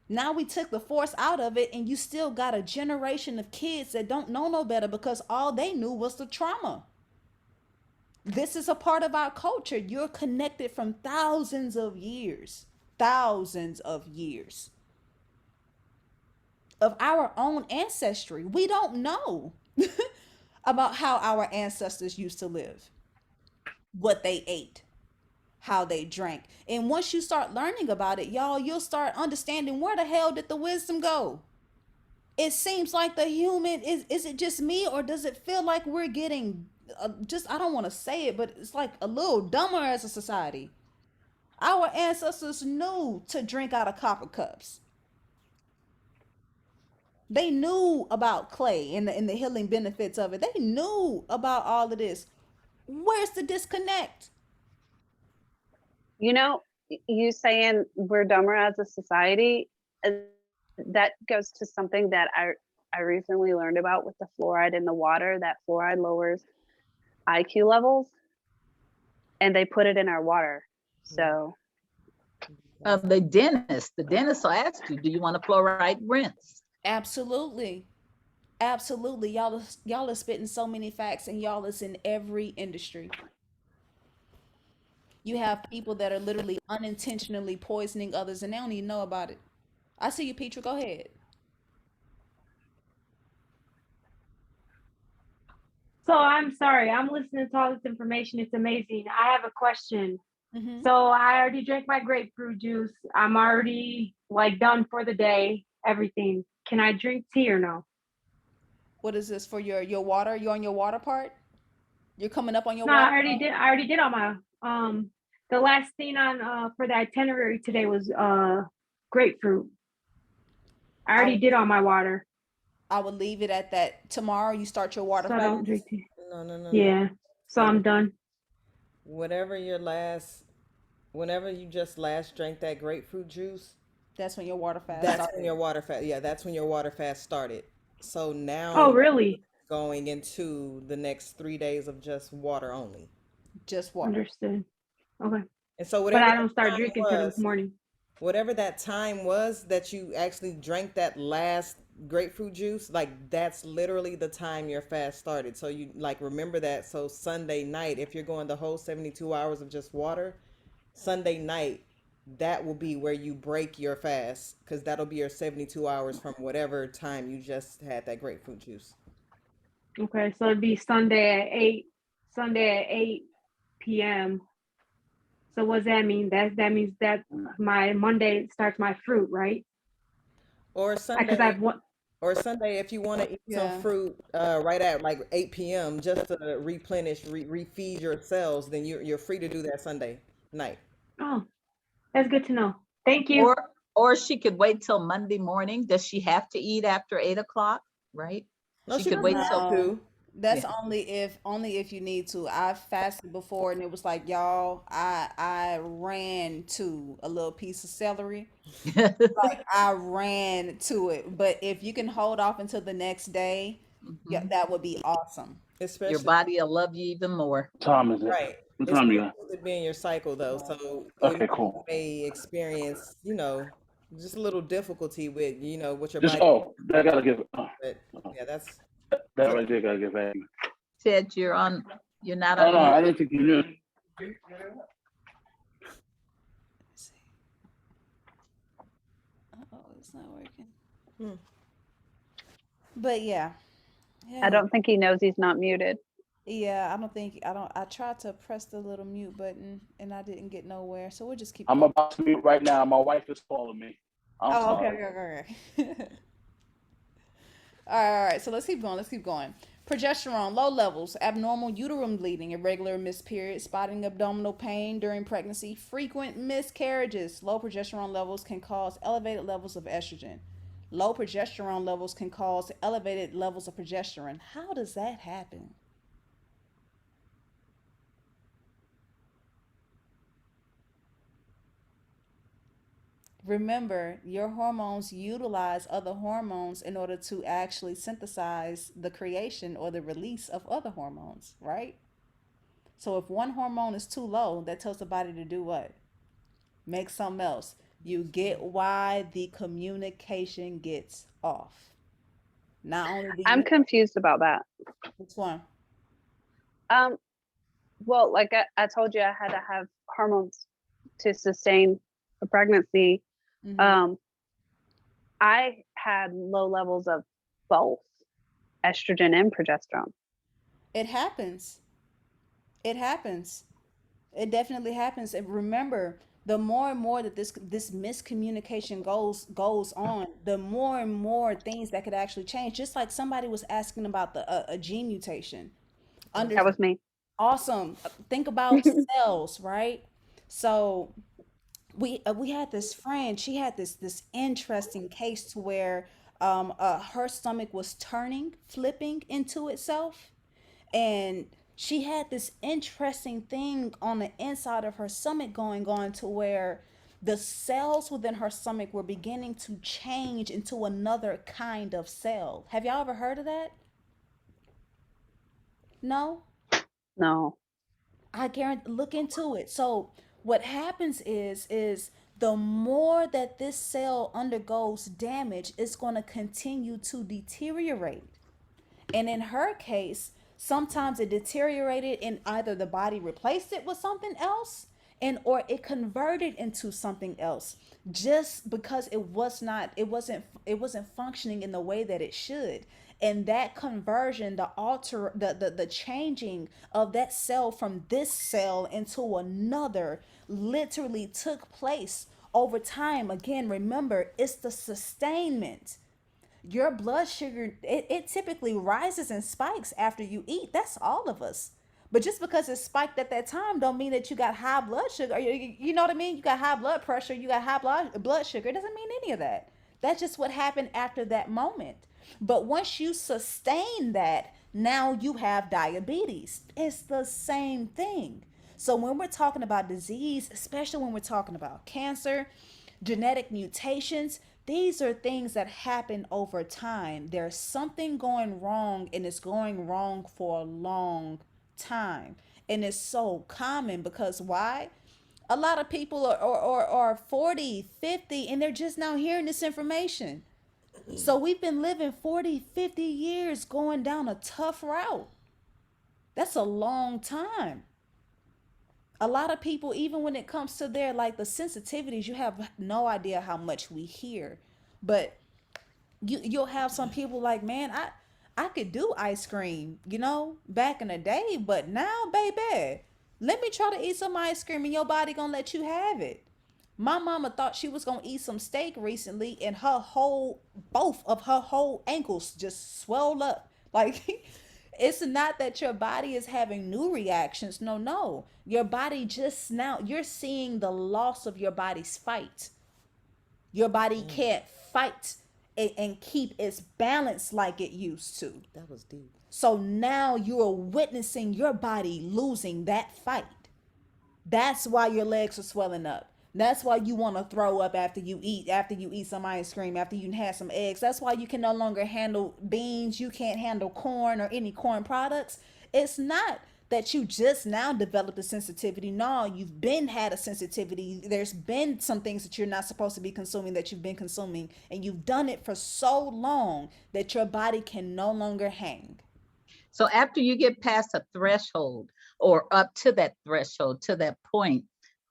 Now we took the force out of it, and you still got a generation of kids that don't know no better because all they knew was the trauma. This is a part of our culture. You're connected from thousands of years, thousands of years of our own ancestry. We don't know about how our ancestors used to live, what they ate, how they drank. And once you start learning about it, y'all, you'll start understanding, where the hell did the wisdom go? It seems like the human is it just me, or does it feel like we're getting just, I don't want to say it, but it's like a little dumber as a society. Our ancestors knew to drink out of copper cups. They knew about clay and the healing benefits of it. They knew about all of this. Where's the disconnect? You know, you saying we're dumber as a society, that goes to something that I recently learned about with the fluoride in the water. That fluoride lowers IQ levels, and they put it in our water. So The dentist will ask you, do you want a fluoride rinse? Absolutely. Absolutely. Y'all are spitting so many facts, and y'all is in every industry. You have people that are literally unintentionally poisoning others, and they don't even know about it. I see you, Petra. Go ahead. So I'm sorry, I'm listening to all this information. It's amazing. I have a question. Mm-hmm. So I already drank my grapefruit juice. I'm already like done for the day. everything. Can I drink tea or no? What is this for your water? You on your water part? You're coming up on your No, water I already part? did. I already did all my the last thing on for the itinerary today was grapefruit. I I already would did all my water, I would leave it at that. Tomorrow you start your water so I don't fast. drink tea. No, no, no, no. Yeah, so When I'm done. whatever your last, whenever you just last drank that grapefruit juice, That's when your water fast that's when started. your water fast. Yeah, that's when your water fast started. So now Oh, really? going into the next 3 days of just water only. Just water. Understood. Okay, And so but whatever I that don't start time drinking till the was, morning. whatever that time was that you actually drank that last grapefruit juice, like that's literally the time your fast started. So you like remember that. So Sunday night, if you're going the whole 72 hours of just water, Sunday night, that will be where you break your fast because that'll be your 72 hours from whatever time you just had that grapefruit juice. Okay, so it'd be Sunday at 8 p.m. So what does that mean? That means that my Monday starts my fruit, right? Or Because Sunday, I've what? or Sunday if you want to eat some Yeah. fruit right at like 8 p.m. just to replenish, refeed your cells, then you're free to do that Sunday night. Oh, that's good to know. Thank you. Or she could wait till Monday morning. Does she have to eat after 8 o'clock? Right? No, She she could doesn't wait have till, No. to. That's yeah. only if you need to. I've fasted before and it was like, y'all, I ran to a little piece of celery. Like I ran to it. But if you can hold off until the next day, yeah, Mhm. that would be awesome. Your Especially body will love you even more. Time is it? right. What time you Especially got? with it being your cycle though. So Okay, you cool. may experience, just a little difficulty with, what your Just body, I gotta give. but yeah, that's That right there gotta give back. Ted, you're not Oh no, unmuted. I didn't think you knew. Let's see. Oh, it's not working. hmm. But yeah. I Yeah. don't think he knows he's not muted. Yeah, I tried to press the little mute button and I didn't get nowhere. So we'll just keep I'm going. about to mute right now. My wife is calling me. I'm Oh, okay, sorry. okay, okay, okay. All right. So let's keep going. Let's keep going. Progesterone, low levels, abnormal uterine bleeding, irregular missed periods, spotting abdominal pain during pregnancy, frequent miscarriages. Low progesterone levels can cause elevated levels of estrogen. Low progesterone levels can cause elevated levels of progesterone. How does that happen? Remember, your hormones utilize other hormones in order to actually synthesize the creation or the release of other hormones, right? So if one hormone is too low, that tells the body to do what? Make something else. You get why the communication gets off. Not only do I'm you, confused about that. which one? Um, well, like I told you, I had to have hormones to sustain a pregnancy. Hmm. Um, I had low levels of both estrogen and progesterone. It happens. It happens. It definitely happens. And remember, the more and more that this miscommunication goes on, the more and more things that could actually change. Just like somebody was asking about a gene mutation. Under That was me. awesome. Think about cells, right? So we had this friend. She had this interesting case to where her stomach was turning, flipping into itself, and she had this interesting thing on the inside of her stomach going on to where the cells within her stomach were beginning to change into another kind of cell. Have y'all ever heard of that? No? No. I guarantee, look into it. So what happens is the more that this cell undergoes damage, it's going to continue to deteriorate. And in her case, sometimes it deteriorated and either the body replaced it with something else and or it converted into something else just because it wasn't functioning in the way that it should. And that conversion, the changing of that cell from this cell into another literally took place over time, again, remember, it's the sustainment. Your blood sugar, it typically rises and spikes after you eat. That's all of us. But just because it spiked at that time don't mean that you got high blood sugar. You know what I mean? You got high blood pressure, you got high blood sugar. It doesn't mean any of that. That's just what happened after that moment. But once you sustain that, now you have diabetes. It's the same thing. So when we're talking about disease, especially when we're talking about cancer, genetic mutations, these are things that happen over time. There's something going wrong, and it's going wrong for a long time. And it's so common because why? A lot of people are 40, 50, and they're just now hearing this information. So we've been living 40, 50 years going down a tough route. That's a long time. A lot of people, even when it comes to their like the sensitivities, you have no idea how much we hear. But you'll have some people like, man, I could do ice cream, back in the day, but now, baby, let me try to eat some ice cream and your body gonna let you have it. My mama thought she was gonna eat some steak recently, and both of her whole ankles just swelled up. Like, it's not that your body is having new reactions. No, no. Your body just now, you're seeing the loss of your body's fight. Your body can't fight and keep its balance like it used to. That was deep. So now you're witnessing your body losing that fight. That's why your legs are swelling up. That's why you want to throw up after you eat some ice cream, after you had some eggs. That's why you can no longer handle beans, you can't handle corn or any corn products. It's not that you just now developed a sensitivity. No, you've been had a sensitivity. There's been some things that you're not supposed to be consuming that you've been consuming, and you've done it for so long that your body can no longer hang. So after you get past a threshold or up to that threshold, to that point,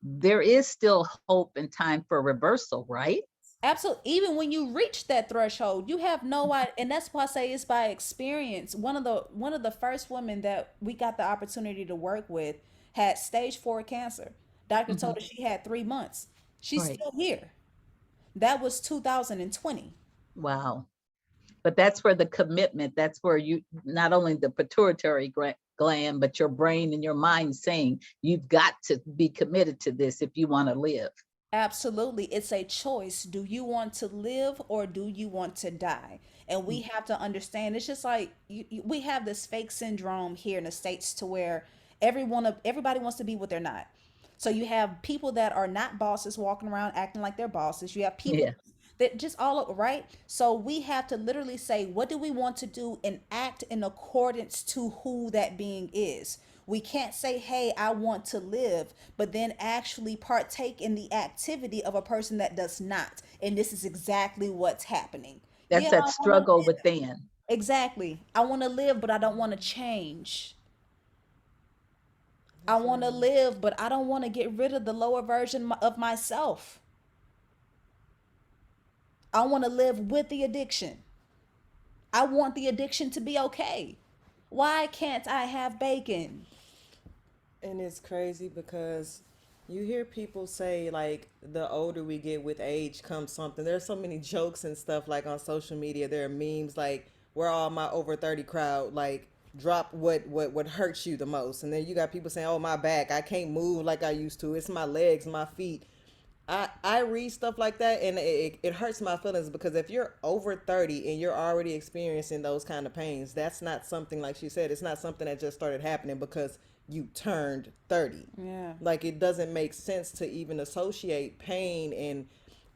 there is still hope and time for reversal, right? Absolutely. Even when you reach that threshold, you have no idea, and that's why I say it's by experience. One of the first women that we got the opportunity to work with had stage 4 cancer. Doctor Mhm. told her she had 3 months. She's Right. still here. That was 2020. Wow. But that's where the commitment, that's where you, not only the pituitary gland, but your brain and your mind saying, you've got to be committed to this if you want to live. Absolutely. It's a choice. Do you want to live or do you want to die? And we have to understand it's just like we have this fake syndrome here in the States to where everybody wants to be what they're not. So you have people that are not bosses walking around acting like they're bosses. You have people Yeah. that just all over, right? So we have to literally say, what do we want to do and act in accordance to who that being is. We can't say, hey, I want to live, but then actually partake in the activity of a person that does not. And this is exactly what's happening. That's Yeah, that I want to struggle live. within. Exactly. I want to live, but I don't want to change. I That's want to real. live, but I don't want to get rid of the lower version of myself. I want to live with the addiction. I want the addiction to be okay. Why can't I have bacon? And it's crazy because you hear people say like the older we get with age comes something. There's so many jokes and stuff like on social media. There are memes like where all my over 30 crowd like drop what hurts you the most. And then you got people saying, "Oh, my back. I can't move like I used to. It's my legs, my feet." I read stuff like that and it hurts my feelings because if you're over 30 and you're already experiencing those kind of pains, that's not something like she said, it's not something that just started happening because you turned 30. Yeah. Like it doesn't make sense to even associate pain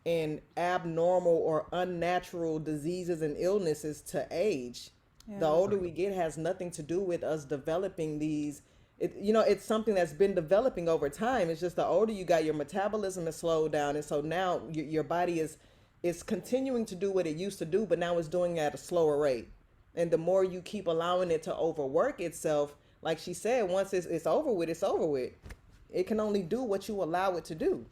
and abnormal or unnatural diseases and illnesses to age. The Yeah. older we get has nothing to do with us developing these. It's something that's been developing over time. It's just the older you got, your metabolism is slowed down, and so now your body is continuing to do what it used to do, but now it's doing it at a slower rate. And the more you keep allowing it to overwork itself, like she said, once it's over with, it's over with. It can only do what you allow it to do.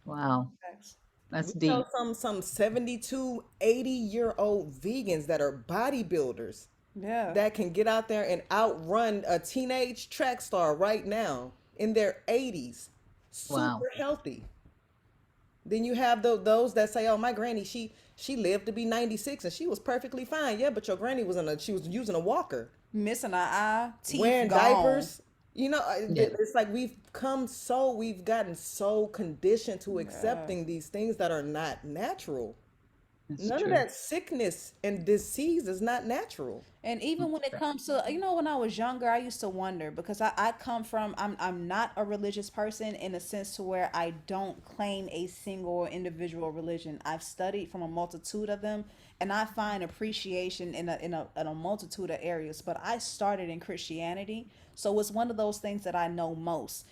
Wow. Thanks. That's We know deep. some 72, 80-year-old vegans that are bodybuilders Yeah. that can get out there and outrun a teenage track star right now in their 80s. Wow. Super healthy. Then you have those that say, "Oh, my granny, she lived to be 96 and she was perfectly fine." Yeah, but your granny was she was using a walker, Missing an eye, teeth wearing gone. diapers. You know, Yeah, it's like we've gotten so conditioned to Yeah. accepting these things that are not natural. that's None of true. that sickness and disease is not natural. And even when it comes to, when I was younger, I used to wonder because I come from, I'm not a religious person in a sense to where I don't claim a single individual religion. I've studied from a multitude of them, and I find appreciation in a multitude of areas. But I started in Christianity, so it's one of those things that I know most.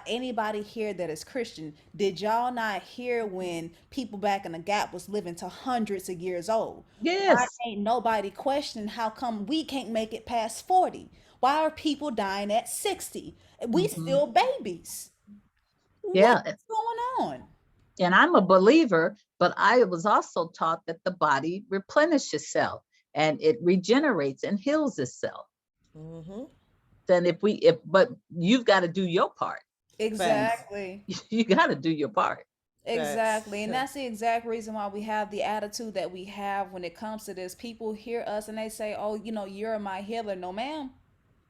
Anybody here that is Christian, did y'all not hear when people back in the gap was living to hundreds of years old? Why Yes. ain't nobody questioning how come we can't make it past 40? Why are people dying at 60? We Hmm. still babies. What's Yeah. going on? And I'm a believer, but I was also taught that the body replenishes itself and it regenerates and heals itself. Mm-hmm. Then but you've got to do your part. Facts. Exactly. You got to do your part. Facts. Exactly. And that's the exact reason why we have the attitude that we have when it comes to this. People hear us and they say, "Oh, you're my healer." No, ma'am.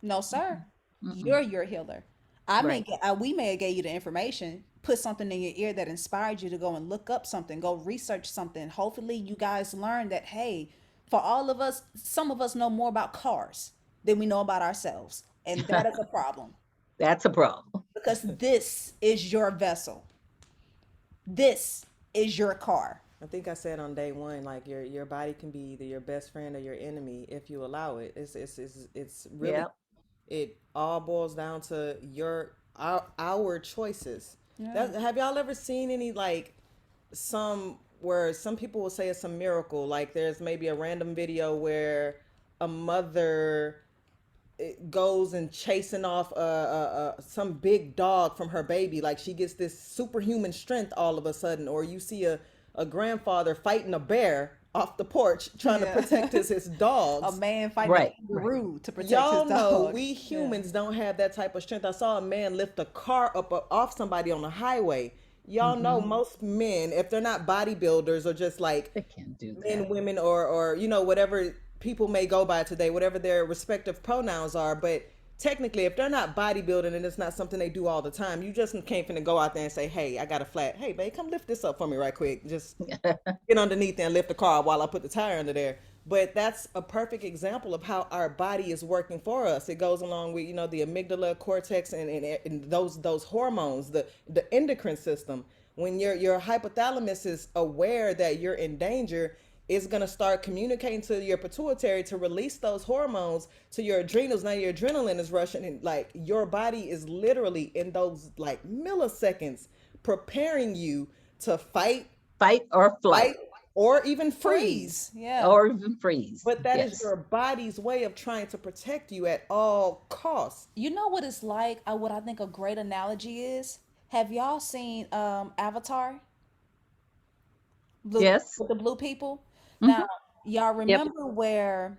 No, sir. Mm-mm. You're your healer. Right. We may have gave you the information, put something in your ear that inspired you to go and look up something, go research something. Hopefully you guys learn that, hey, for all of us, some of us know more about cars than we know about ourselves. And that is a problem That's a problem. because this is your vessel. This is your car. I think I said on day one, like your body can be either your best friend or your enemy if you allow it. It's really, Yeah. it all boils down to our choices. Yeah. That Have y'all ever seen any like some where some people will say it's a miracle? Like there's maybe a random video where a mother goes and chasing off some big dog from her baby. Like she gets this superhuman strength all of a sudden, or you see a grandfather fighting a bear off the porch trying to Yeah. protect his A dogs. man fighting a Right. Right. kangaroo to protect his Y'all know dog. we Yeah. humans don't have that type of strength. I saw a man lift a car up off somebody on the highway. Y'all know Hmm. most men, if they're not bodybuilders or just like They can't do that. men, women, or whatever people may go by today, whatever their respective pronouns are. But technically, if they're not bodybuilding and it's not something they do all the time, you just can't finna go out there and say, "Hey, I got a flat. Hey, babe, come lift this up for me right quick. Just get underneath there and lift the car while I put the tire under there." But that's a perfect example of how our body is working for us. It goes along with the amygdala, cortex, and those hormones, the endocrine system. When your hypothalamus is aware that you're in danger, it's gonna start communicating to your pituitary to release those hormones to your adrenals. Now your adrenaline is rushing, and like your body is literally in those like milliseconds preparing you to Fight or flight fight, or even freeze. Freeze. Yeah. or even freeze. But that is Yes. your body's way of trying to protect you at all costs. You know what it's like? What I think a great analogy is? Have y'all seen Avatar? Blue Yes. with the blue people? Now, Hmm. y'all Yep. remember where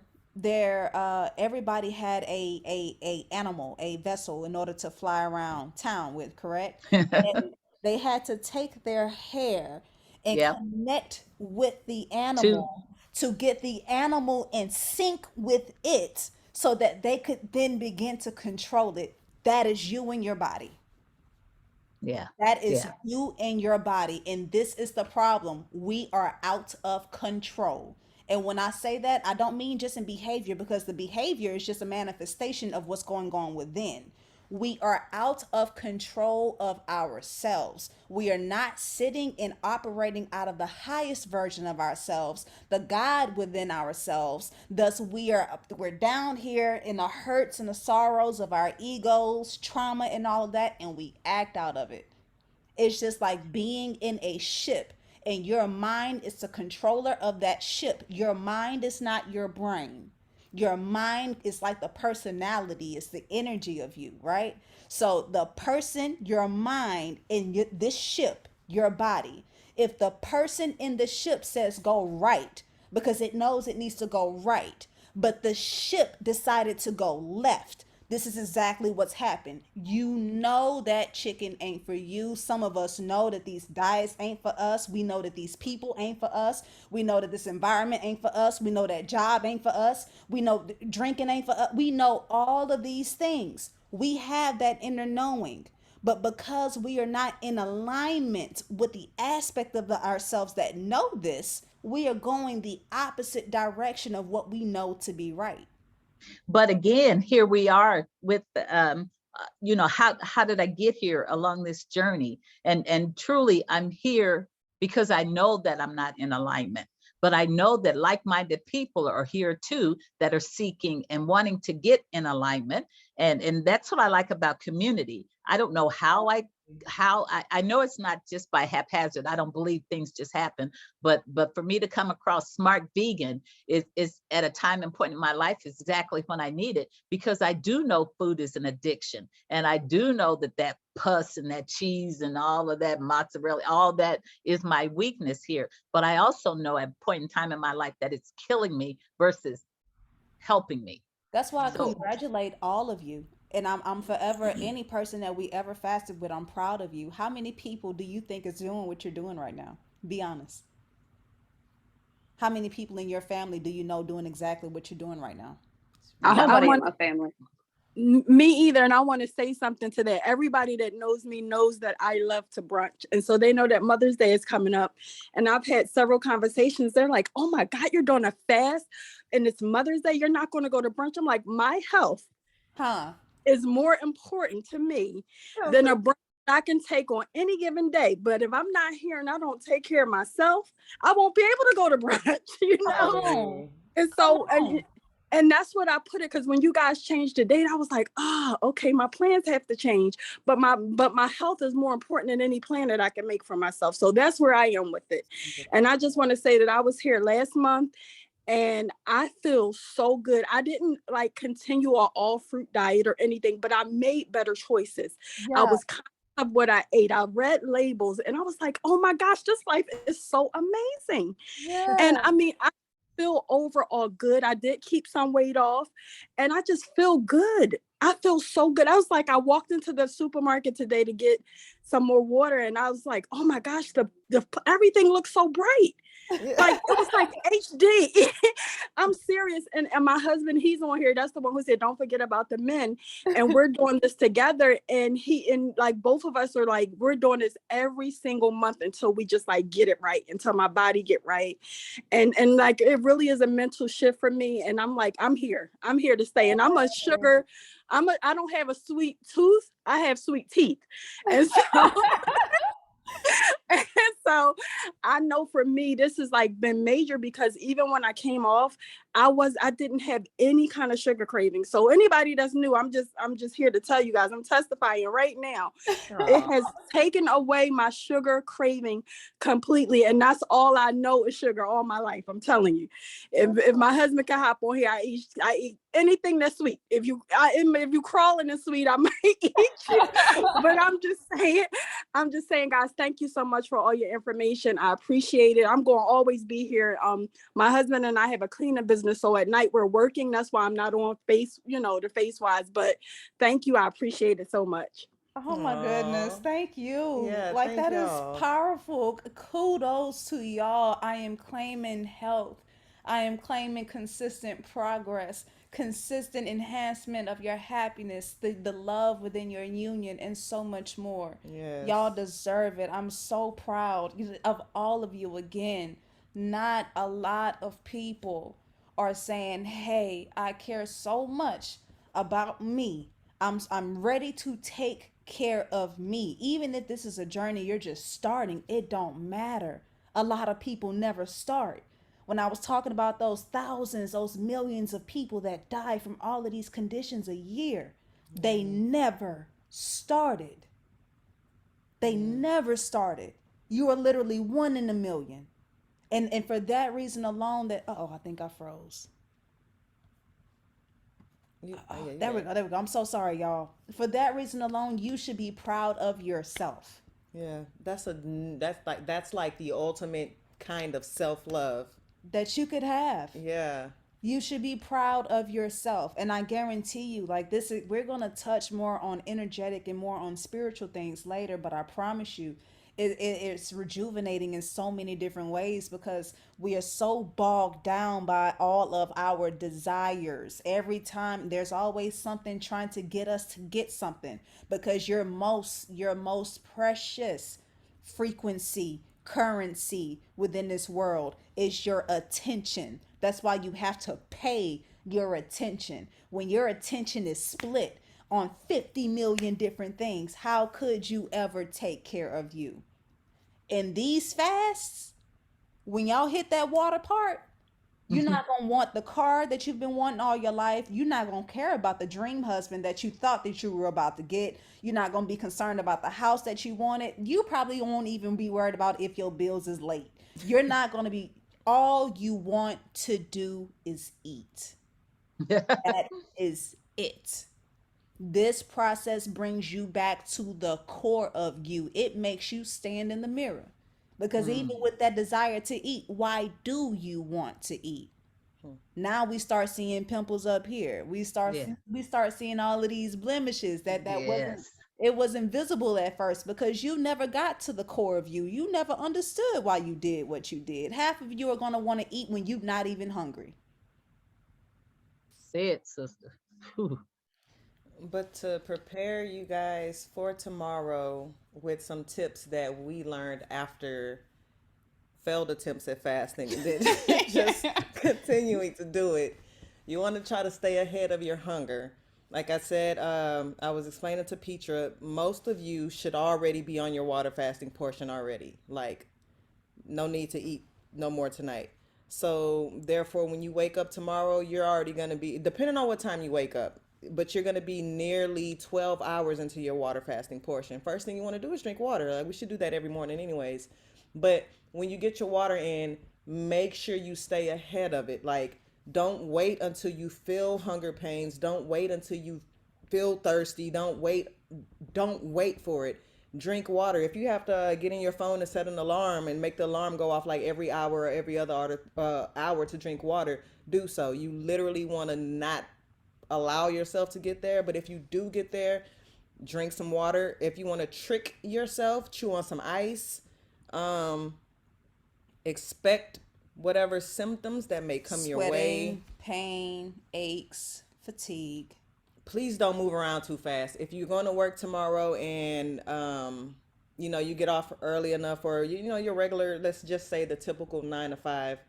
everybody had a animal, a vessel in order to fly around town with, correct? And they had to take their hair and Yep. connect with the Two. animal to get the animal in sync with it so that they could then begin to control it. That is you and your body. Yeah. That is Yeah. you and your body. And this is the problem. We are out of control. And when I say that, I don't mean just in behavior because the behavior is just a manifestation of what's going on within. We are out of control of ourselves. We are not sitting and operating out of the highest version of ourselves, the God within ourselves. Thus, we're down here in the hurts and the sorrows of our egos, trauma, and all of that, and we act out of it. It's just like being in a ship and your mind is the controller of that ship. Your mind is not your brain. Your mind is like the personality, it's the energy of you, right? So the person, your mind in this ship, your body, if the person in the ship says go right because it knows it needs to go right, but the ship decided to go left, This is exactly what's happened. You know that chicken ain't for you. Some of us know that these diets ain't for us. We know that these people ain't for us. We know that this environment ain't for us. We know that job ain't for us. We know drinking ain't for us. We know all of these things. We have that inner knowing. But because we are not in alignment with the aspect of ourselves that know this, we are going the opposite direction of what we know to be right. But again, here we are with how did I get here along this journey? And truly, I'm here because I know that I'm not in alignment. But I know that like-minded people are here too that are seeking and wanting to get in alignment. And that's what I like about community. I don't know how I know it's not just by haphazard. I don't believe things just happen. But for me to come across Smart Vegan is at a time and point in my life is exactly when I need it, because I do know food is an addiction. And I do know that pus and that cheese and all of that mozzarella, all that is my weakness here. But I also know at a point in time in my life that it's killing me versus helping me. That's why I So congratulate all of you. And I'm forever, any person that we ever fasted with, I'm proud of you. How many people do you think is doing what you're doing right now? Be honest. How many people in your family do you know doing exactly what you're doing right now? I Nobody in want my family. me either, and I want to say something to that. Everybody that knows me knows that I love to brunch, and so they know that Mother's Day is coming up, and I've had several conversations. They're like, oh my God, you're doing a fast and it's Mother's Day, you're not going to go to brunch? I'm like, my health Huh? is more important to me than Healthy. a brunch I can take on any given day. But if I'm not here and I don't take care of myself, I won't be able to go to brunch, Come on. And Come so, on. and that's what I put it, because when you guys changed the date, I was like, okay, my plans have to change, but my health is more important than any plan that I can make for myself. So that's where I am with it. And I just want to say that I was here last month and I feel so good. I didn't like continue an all fruit diet or anything, but I made better choices. I Yeah. was conscious of what I ate. I read labels and I was like, oh my gosh, this life is so amazing. And Yeah. I mean, I feel overall good. I did keep some weight off and I just feel good. I feel so good. I was like, I walked into the supermarket today to get some more water and I was like, oh my gosh, the everything looks so bright. Yeah. Like it was like HD. I'm serious. And my husband, he's on here. That's the one who said, don't forget about the men. And we're doing this together. And like both of us are like, we're doing this every single month until we just like get it right, until my body get right. And like it really is a mental shift for me. And I'm like, I'm here. I'm here to stay. And I'm a sugar, I don't have a sweet tooth. I have sweet teeth. And so and so I know for me, this has like been major because even when I came off, I didn't have any kind of sugar craving. So anybody that's new, I'm just here to tell you guys, I'm testifying right now. It Aw. has taken away my sugar craving completely. And that's all I know is sugar all my life. I'm telling you. If my husband can hop on here, I eat anything that's sweet. If you crawling in sweet, I might eat you. But I'm just saying, guys, thank you so much for all your information. I appreciate it. I'm going to always be here. My husband and I have a cleaning business, so at night we're working. That's why I'm not on the face wise. But thank you. I appreciate it so much. Oh my goodness. Aw. Thank you. Yeah, Like thank that is y'all. powerful. Kudos to y'all. I am claiming health. I am claiming consistent progress, consistent enhancement of your happiness, the love within your union, and so much more. Y'all Yes. deserve it. I'm so proud of all of you again. Not a lot of people are saying, "Hey, I care so much about me. I'm ready to take care of me." Even if this is a journey you're just starting, it don't matter. A lot of people never start. When I was talking about those thousands, those millions of people that die from all of these conditions a year, they never started. They never started. You are literally one in a million. And for that reason alone, that I think I froze. Yeah, you There we good. go. There we go. I'm so sorry, y'all. For that reason alone, you should be proud of yourself. Yeah, that's like the ultimate kind of self-love. That you could have. Yeah. You should be proud of yourself. And I guarantee you, like this is we're gonna touch more on energetic and more on spiritual things later, but I promise you, it's rejuvenating in so many different ways because we are so bogged down by all of our desires. Every time there's always something trying to get us to get something because your most precious frequency currency within this world is your attention. That's why you have to pay your attention. When your attention is split on 50 million different things, how could you ever take care of you? In these fasts, when y'all hit that water part, you're not gonna want the car that you've been wanting all your life. You're not gonna care about the dream husband that you thought that you were about to get. You're not gonna be concerned about the house that you wanted. You probably won't even be worried about if your bills is late. You're not gonna be. All you want to do is eat. That is it. This process brings you back to the core of you. It makes you stand in the mirror. Because even with that desire to eat, why do you want to eat? Now we start seeing pimples up here. Yeah. We start seeing all of these blemishes that wasn't Yes. it was invisible at first because you never got to the core of you. You never understood why you did what you did. Half of you are going to want to eat when you're not even hungry. Say it, sister. Whew. But to prepare you guys for tomorrow with some tips that we learned after failed attempts at fasting and then just continuing to do it, you want to try to stay ahead of your hunger. Like I said, I was explaining to Petra, most of you should already be on your water fasting portion already. Like, no need to eat no more tonight. So therefore, when you wake up tomorrow, you're already going to be, depending on what time you wake up, but you're going to be nearly 12 hours into your water fasting portion. First thing you want to do is drink water. Like, we should do that every morning anyways. But when you get your water in, make sure you stay ahead of it. Like, don't wait until you feel hunger pains. Don't wait until you feel thirsty. Don't wait for it. Drink water. If you have to get in your phone and set an alarm and make the alarm go off like every hour or every other hour to drink water, do so. You literally want to not allow yourself to get there, but if you do get there, drink some water. If you want to trick yourself, chew on some ice. Um, expect whatever symptoms that may come your way. Sweating, pain, aches, fatigue. Please don't move around too fast. If you're going to work tomorrow and you get off early enough, or your regular, let's just say the typical 9 to 5,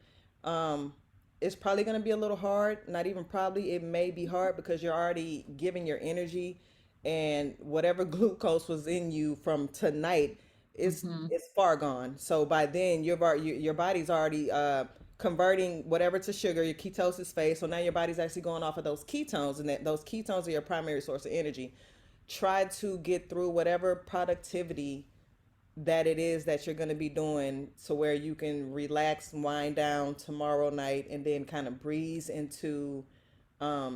um, it's probably going to be a little hard. Not even probably, it may be hard because you're already giving your energy, and whatever glucose was in you from tonight is Hmm. is far gone. So by then your body's already converting whatever to sugar, your ketosis phase. So now your body's actually going off of those ketones, and those ketones are your primary source of energy. Try to get through whatever productivity that it is that you're going to be doing to where you can relax, wind down tomorrow night, and then kind of breeze into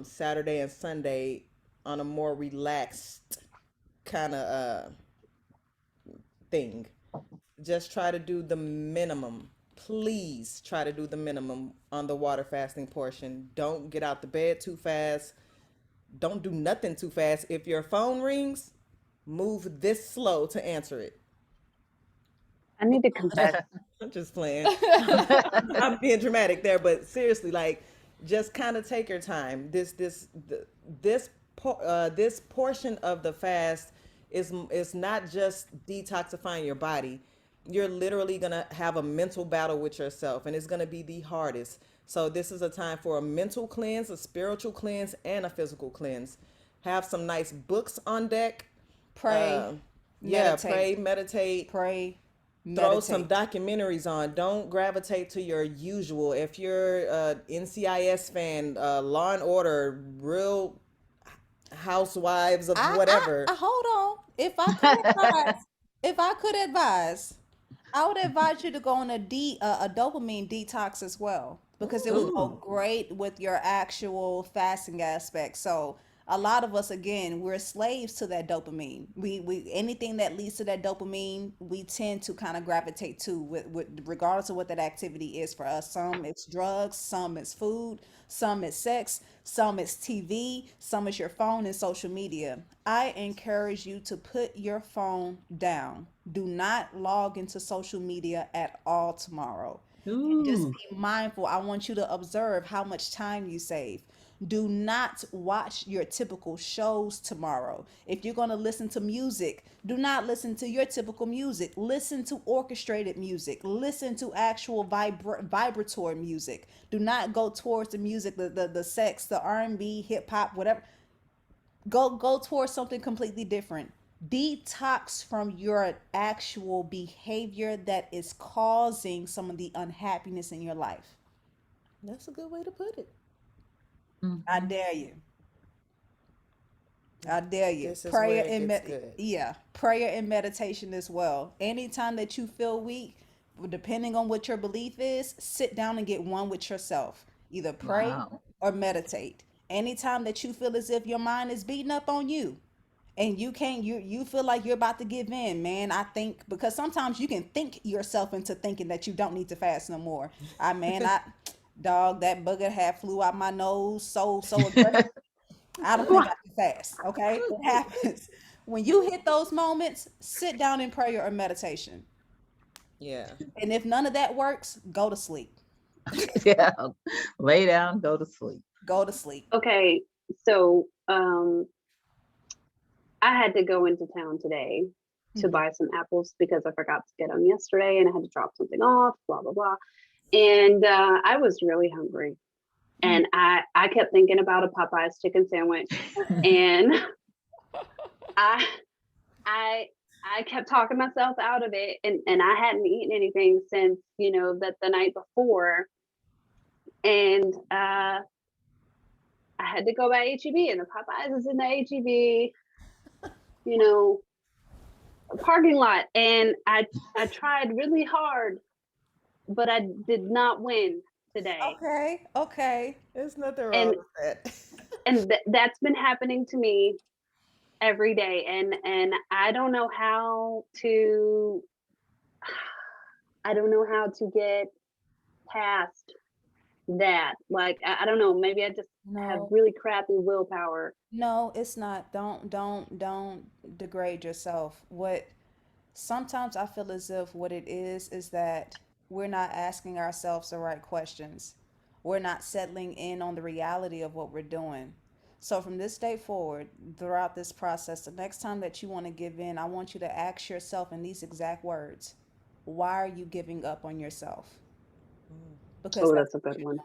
Saturday and Sunday on a more relaxed kind of thing. Just try to do the minimum. Please try to do the minimum on the water fasting portion. Don't get out the bed too fast. Don't do nothing too fast. If your phone rings, move this slow to answer it. I need to confess. I'm just playing. I'm being dramatic there, but seriously, like, just kind of take your time. This portion of the fast is not just detoxifying your body. You're literally gonna have a mental battle with yourself, and it's gonna be the hardest. So this is a time for a mental cleanse, a spiritual cleanse, and a physical cleanse. Have some nice books on deck. Pray, Uh, yeah, meditate, pray, meditate, pray, throw some meditate. documentaries on. Don't gravitate to your usual. If you're a NCIS fan, Law and Order, Real Housewives of whatever. I hold on. If I could advise, I would advise you to go on a dopamine detox as well because it would Ooh. go Ooh. great with your actual fasting aspect. So A lot of us, again, we're slaves to that dopamine. We anything that leads to that dopamine, we tend to kind of gravitate to, with regardless of what that activity is for us. Some it's drugs, some it's food, some it's sex, some it's TV, some it's your phone and social media. I encourage you to put your phone down. Do not log into social media at all tomorrow. And just Ooh. be mindful. I want you to observe how much time you save. Do not watch your typical shows tomorrow. If you're going to listen to music, do not listen to your typical music. Listen to orchestrated music. Listen to actual vibratory music. Do not go towards the music, the sex, the R&B, hip hop, whatever. Go towards something completely different. Detox from your actual behavior that is causing some of the unhappiness in your life. That's a good way to put it. I Mhm. dare you. I dare you. This is where it gets good. Yeah, prayer and meditation as well. Anytime that you feel weak, depending on what your belief is, sit down and get one with yourself. Either pray Wow. or meditate. Anytime that you feel as if your mind is beating up on you, and you can't, you feel like you're about to give in, man. I think because sometimes you can think yourself into thinking that you don't need to fast no more. I dog, that booger had flew out my nose so aggressive. I don't think I can fast. Okay, it happens. When you hit those moments, sit down in prayer or meditation. Yeah. And if none of that works, go to sleep. Yeah. Lay down, go to sleep. Go to sleep. Okay, so I had to go into town today to Mhm. buy some apples because I forgot to get them yesterday and I had to drop something off, blah blah blah. And I was really hungry. Mhm. And I kept thinking about a Popeyes chicken sandwich. And I I I kept talking myself out of it, and I hadn't eaten anything since, that the night before. And I had to go by HEB, and the Popeyes is in the HEB, you know, parking lot. And I tried really hard, but I did not win today. Okay. Okay. There's nothing wrong And with that. that's been happening to me every day. And I don't know how to get past that. Like, I don't know, maybe I just have No. really crappy willpower. No, it's not. Don't degrade yourself. What sometimes I feel as if what it is that we're not asking ourselves the right questions. We're not settling in on the reality of what we're doing. So from this day forward, throughout this process, the next time that you want to give in, I want you to ask yourself in these exact words, why are you giving up on yourself? Because Oh, that's that's a what good you're one.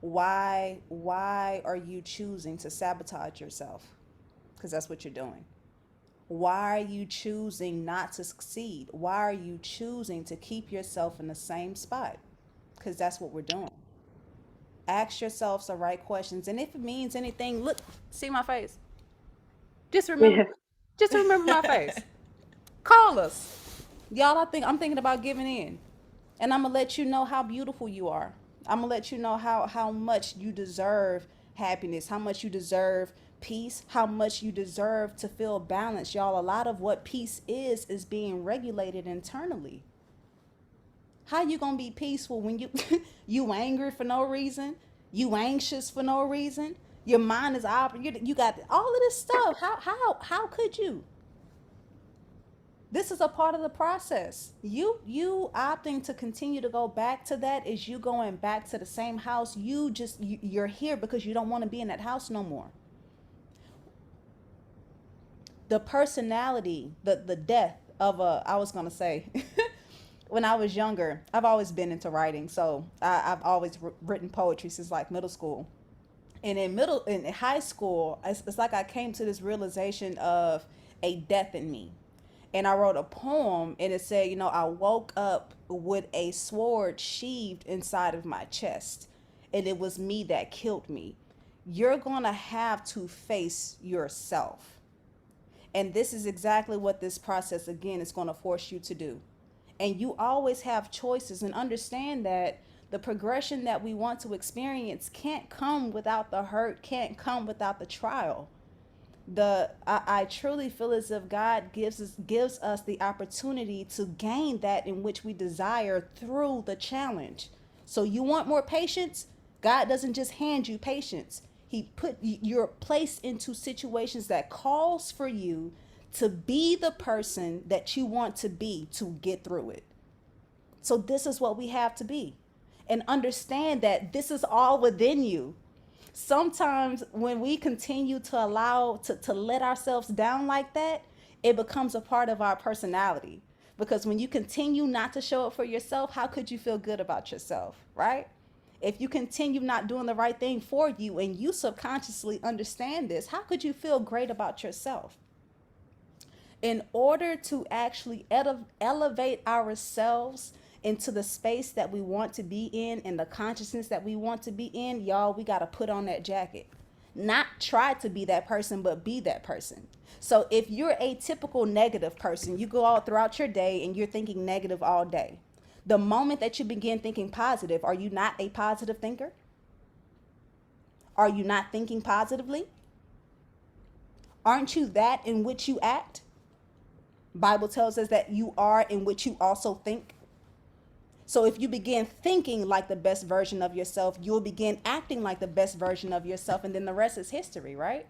doing. Why are you choosing to sabotage yourself? Because that's what you're doing. Why are you choosing not to succeed? Why are you choosing to keep yourself in the same spot? Because that's what we're doing. Ask yourselves the right questions. And if it means anything, look, see my face. Just remember, Yeah. just remember my face. Call us. Y'all, I'm thinking about giving in. And I'm gonna let you know how beautiful you are. I'm gonna let you know how much you deserve happiness, how much you deserve peace, how much you deserve to feel balanced. Y'all, a lot of what peace is being regulated internally. How you gonna be peaceful when you you angry for no reason? You anxious for no reason? Your mind is you got all of this stuff. How could you? This is a part of the process. You opting to continue to go back to that is you going back to the same house. You're here because you don't want to be in that house no more. The personality, the death of a I was gonna say when I was younger, I've always been into writing, so I've always written poetry since like middle school. And in high school, it's like I came to this realization of a death in me, and I wrote a poem, and it said, I woke up with a sword sheathed inside of my chest, and it was me that killed me. You're gonna have to face yourself, and this is exactly what this process again is going to force you to do. And you always have choices, and understand that The progression that we want to experience can't come without the hurt, can't come without the trial. I truly feel as if God gives us the opportunity to gain that in which we desire through the challenge. So you want more patience? God doesn't just hand you patience. You're placed into situations that calls for you to be the person that you want to be to get through it. So this is what we have to be. And understand that this is all within you. Sometimes when we continue to allow to let ourselves down like that, it becomes a part of our personality. Because when you continue not to show up for yourself, how could you feel good about yourself, right? If you continue not doing the right thing for you and you subconsciously understand this, how could you feel great about yourself? In order to actually elevate ourselves into the space that we want to be in and the consciousness that we want to be in, y'all, we got to put on that jacket. Not try to be that person, but be that person. So if you're a typical negative person, you go all throughout your day and you're thinking negative all day. The moment that you begin thinking positive, are you not a positive thinker? Are you not thinking positively? Aren't you that in which you act? Bible tells us that you are in which you also think. So if you begin thinking like the best version of yourself, you'll begin acting like the best version of yourself, and then the rest is history, right?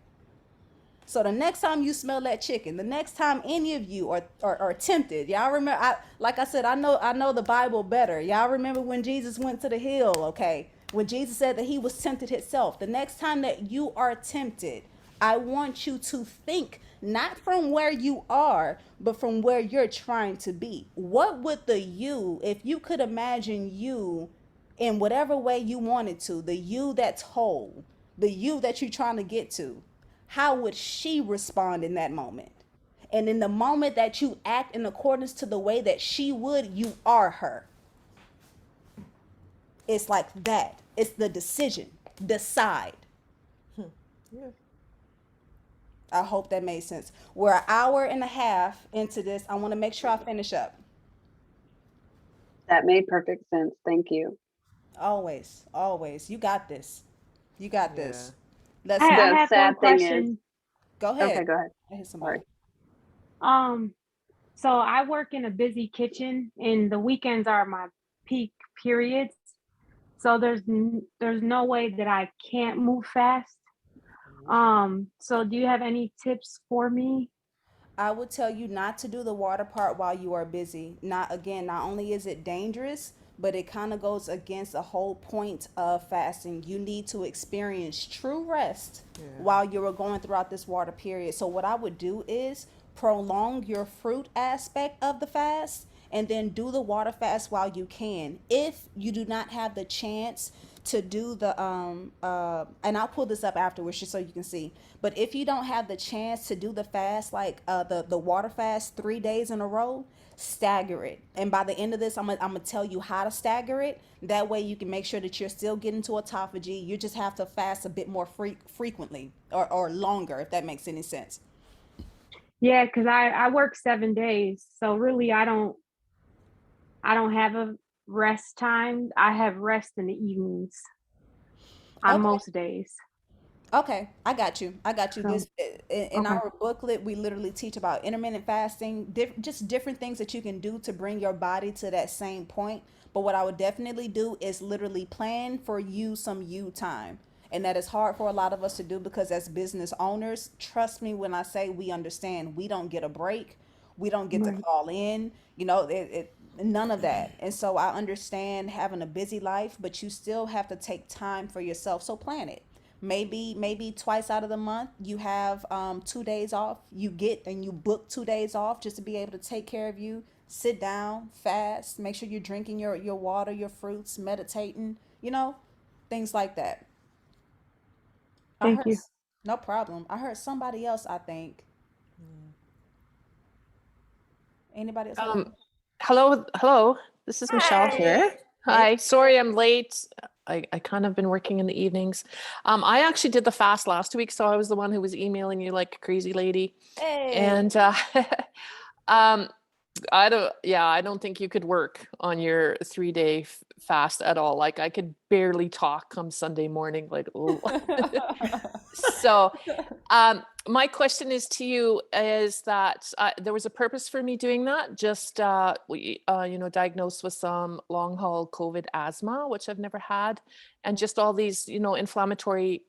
So the next time you smell that chicken, the next time any of you are tempted, y'all remember, like I said, I know the Bible better. Y'all remember when Jesus went to the hill, okay? When Jesus said that he was tempted himself. The next time that you are tempted, I want you to think not from where you are, but from where you're trying to be. What would the you, if you could imagine you in whatever way you wanted to, the you that's whole, the you that you're trying to get to, how would she respond in that moment? And in the moment that you act in accordance to the way that she would, you are her. It's like that. It's the decision. Decide. Yeah. I hope that made sense. We're an hour and a half into this. I want to make sure I finish up. That made perfect sense. Thank you. Always, always. You got this. You got Yeah. this. Let's I The have one sad thing is, question. go ahead. okay, go ahead. I hear somebody. Sorry. Um, so I work in a busy kitchen, and the weekends are my peak periods. So there's no way that I can't move fast. So do you have any tips for me? I would tell you not to do the water part while you are busy. Not only is it dangerous, but it kind of goes against the whole point of fasting. You need to experience true rest Yeah. while you're going throughout this water period. So what I would do is prolong your fruit aspect of the fast and then do the water fast while you can. If you do not have the chance to do the and I'll pull this up afterwards just so you can see. But if you don't have the chance to do the fast, like the water fast 3 days in a row, stagger it. And by the end of this, I'm gonna tell you how to stagger it. That way you can make sure that you're still getting to autophagy. You just have to fast a bit more frequently or longer, if that makes any sense. Yeah, because I work 7 days, so really I don't have a rest time. I have rest in the evenings on Okay. most days. Okay, I got you. I got you. So This in okay. our booklet, we literally teach about intermittent fasting, just different things that you can do to bring your body to that same point. But what I would definitely do is literally plan for you some you time. And that is hard for a lot of us to do because as business owners, trust me when I say we understand, we don't get a break. We don't get to Right. call in, none of that. And so I understand having a busy life, but you still have to take time for yourself. So plan it. Maybe twice out of the month you have 2 days off. You get and you book 2 days off just to be able to take care of you. Sit down, fast, make sure you're drinking your water, your fruits, meditating, things like that. I Thank heard, you. no problem. I heard somebody else, I think. Anybody else have a Um, hello. This is Michelle here. Hi. Hey, Hi. Sorry I'm late. I kind of been working in the evenings. I actually did the fast last week, so I was the one who was emailing you like a crazy lady. hey. And um, I don't, yeah, I don't think you could work on your 3-day fast at all. Like I could barely talk come Sunday morning, like, oh. So, my question is to you is that there was a purpose for me doing that. Just diagnosed with some long haul COVID asthma, which I've never had, and just all these inflammatory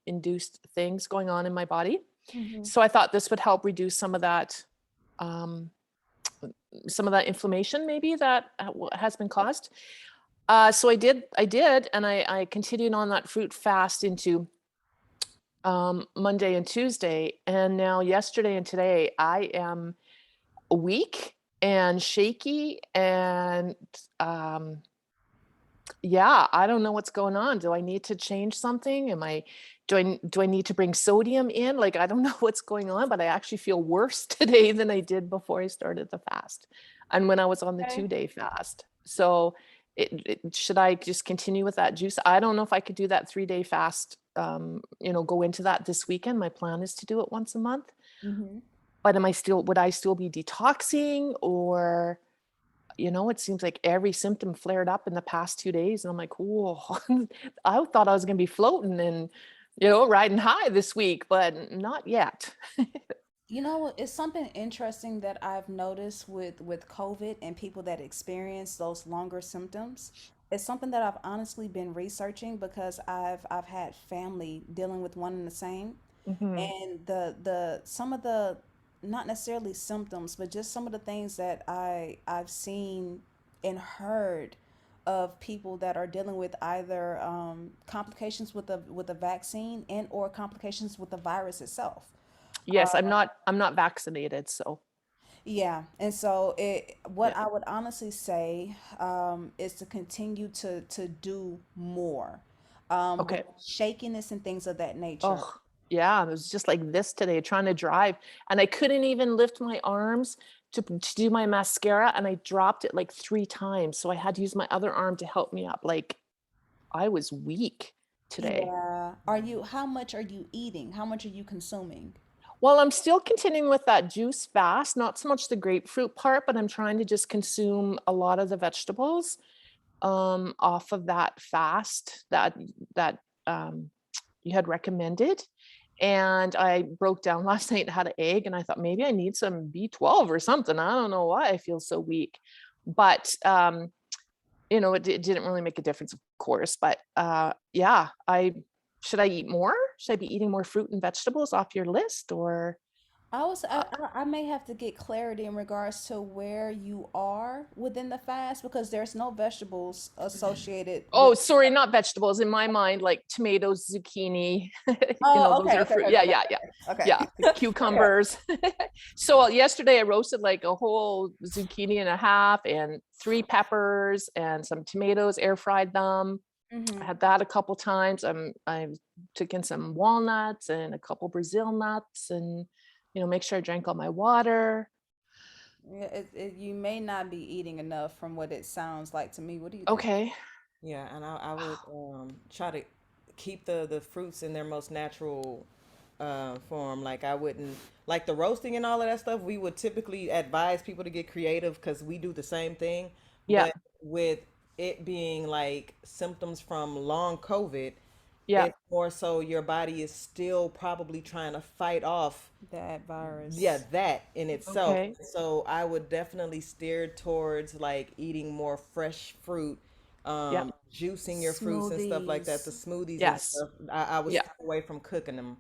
induced things going on in my body. Mhm. So I thought this would help reduce um, some of that inflammation maybe that has been caused. So I did, and I continued on that fruit fast into Monday and Tuesday. And now yesterday and today, I am weak and shaky. And yeah, I don't know what's going on. Do I need to change something? Do I need to bring sodium in? Like, I don't know what's going on, but I actually feel worse today than I did before I started the fast and when I was on the Okay. 2-day fast. So should I just continue with that juice? I don't know if I could do that 3-day fast, go into that this weekend. My plan is to do it once a month, Mhm. but would I still be detoxing? Or it seems like every symptom flared up in the past 2 days. And I'm like, whoa, I thought I was going to be floating and, riding high this week, but not yet. You know, it's something interesting that I've noticed with COVID and people that experience those longer symptoms. It's something that I've honestly been researching because I've had family dealing with one and the same. Hmm. And the some of the, not necessarily symptoms, but just some of the things that I've seen and heard of people that are dealing with either complications with the vaccine and or complications with the virus itself. Yes, I'm not vaccinated. So, Yeah, and so what yeah. I would honestly say is to continue to do more with Okay. shakiness and things of that nature. Oh, yeah. It was just like this today, trying to drive, and I couldn't even lift my arms to do my mascara, and I dropped it like 3 times. So I had to use my other arm to help me up. Like I was weak today. Yeah. Are you, how much are you eating? How much are you consuming? Well, I'm still continuing with that juice fast, not so much the grapefruit part, but I'm trying to just consume a lot of the vegetables off of that fast that you had recommended. And I broke down last night and had an egg, and I thought maybe I need some B12 or something. I don't know why I feel so weak. But it didn't really make a difference, of course. But yeah, I should I eat more? Should I be eating more fruit and vegetables off your list? Or I, I may have to get clarity in regards to where you are within the fast because there's no vegetables associated oh, with. sorry, not vegetables. In my mind, like tomatoes, zucchini, Oh, those okay, are okay, fruit. okay, Yeah, okay, yeah, yeah. okay, Yeah, the okay. Okay. cucumbers. So yesterday I roasted like a whole zucchini and a half and 3 peppers and some tomatoes, air fried them. I Mm-hmm. had that a couple times. I took in some walnuts and a couple Brazil nuts, and make sure I drank all my water. Yeah, you may not be eating enough from what it sounds like to me. What do you think? Okay. Yeah, and I would try to keep the fruits in their most natural form. Like I wouldn't like the roasting and all of that stuff. We would typically advise people to get creative because we do the same thing. Yeah. But with it being like symptoms from long COVID, Yeah. it's more so your body is still probably trying to fight off, That yeah, virus. that in itself. Okay. So I would definitely steer towards like eating more fresh fruit, Yeah. juicing your fruits and stuff like that, the Smoothies. smoothies and Yes. stuff. I would Yeah. stay away from cooking them.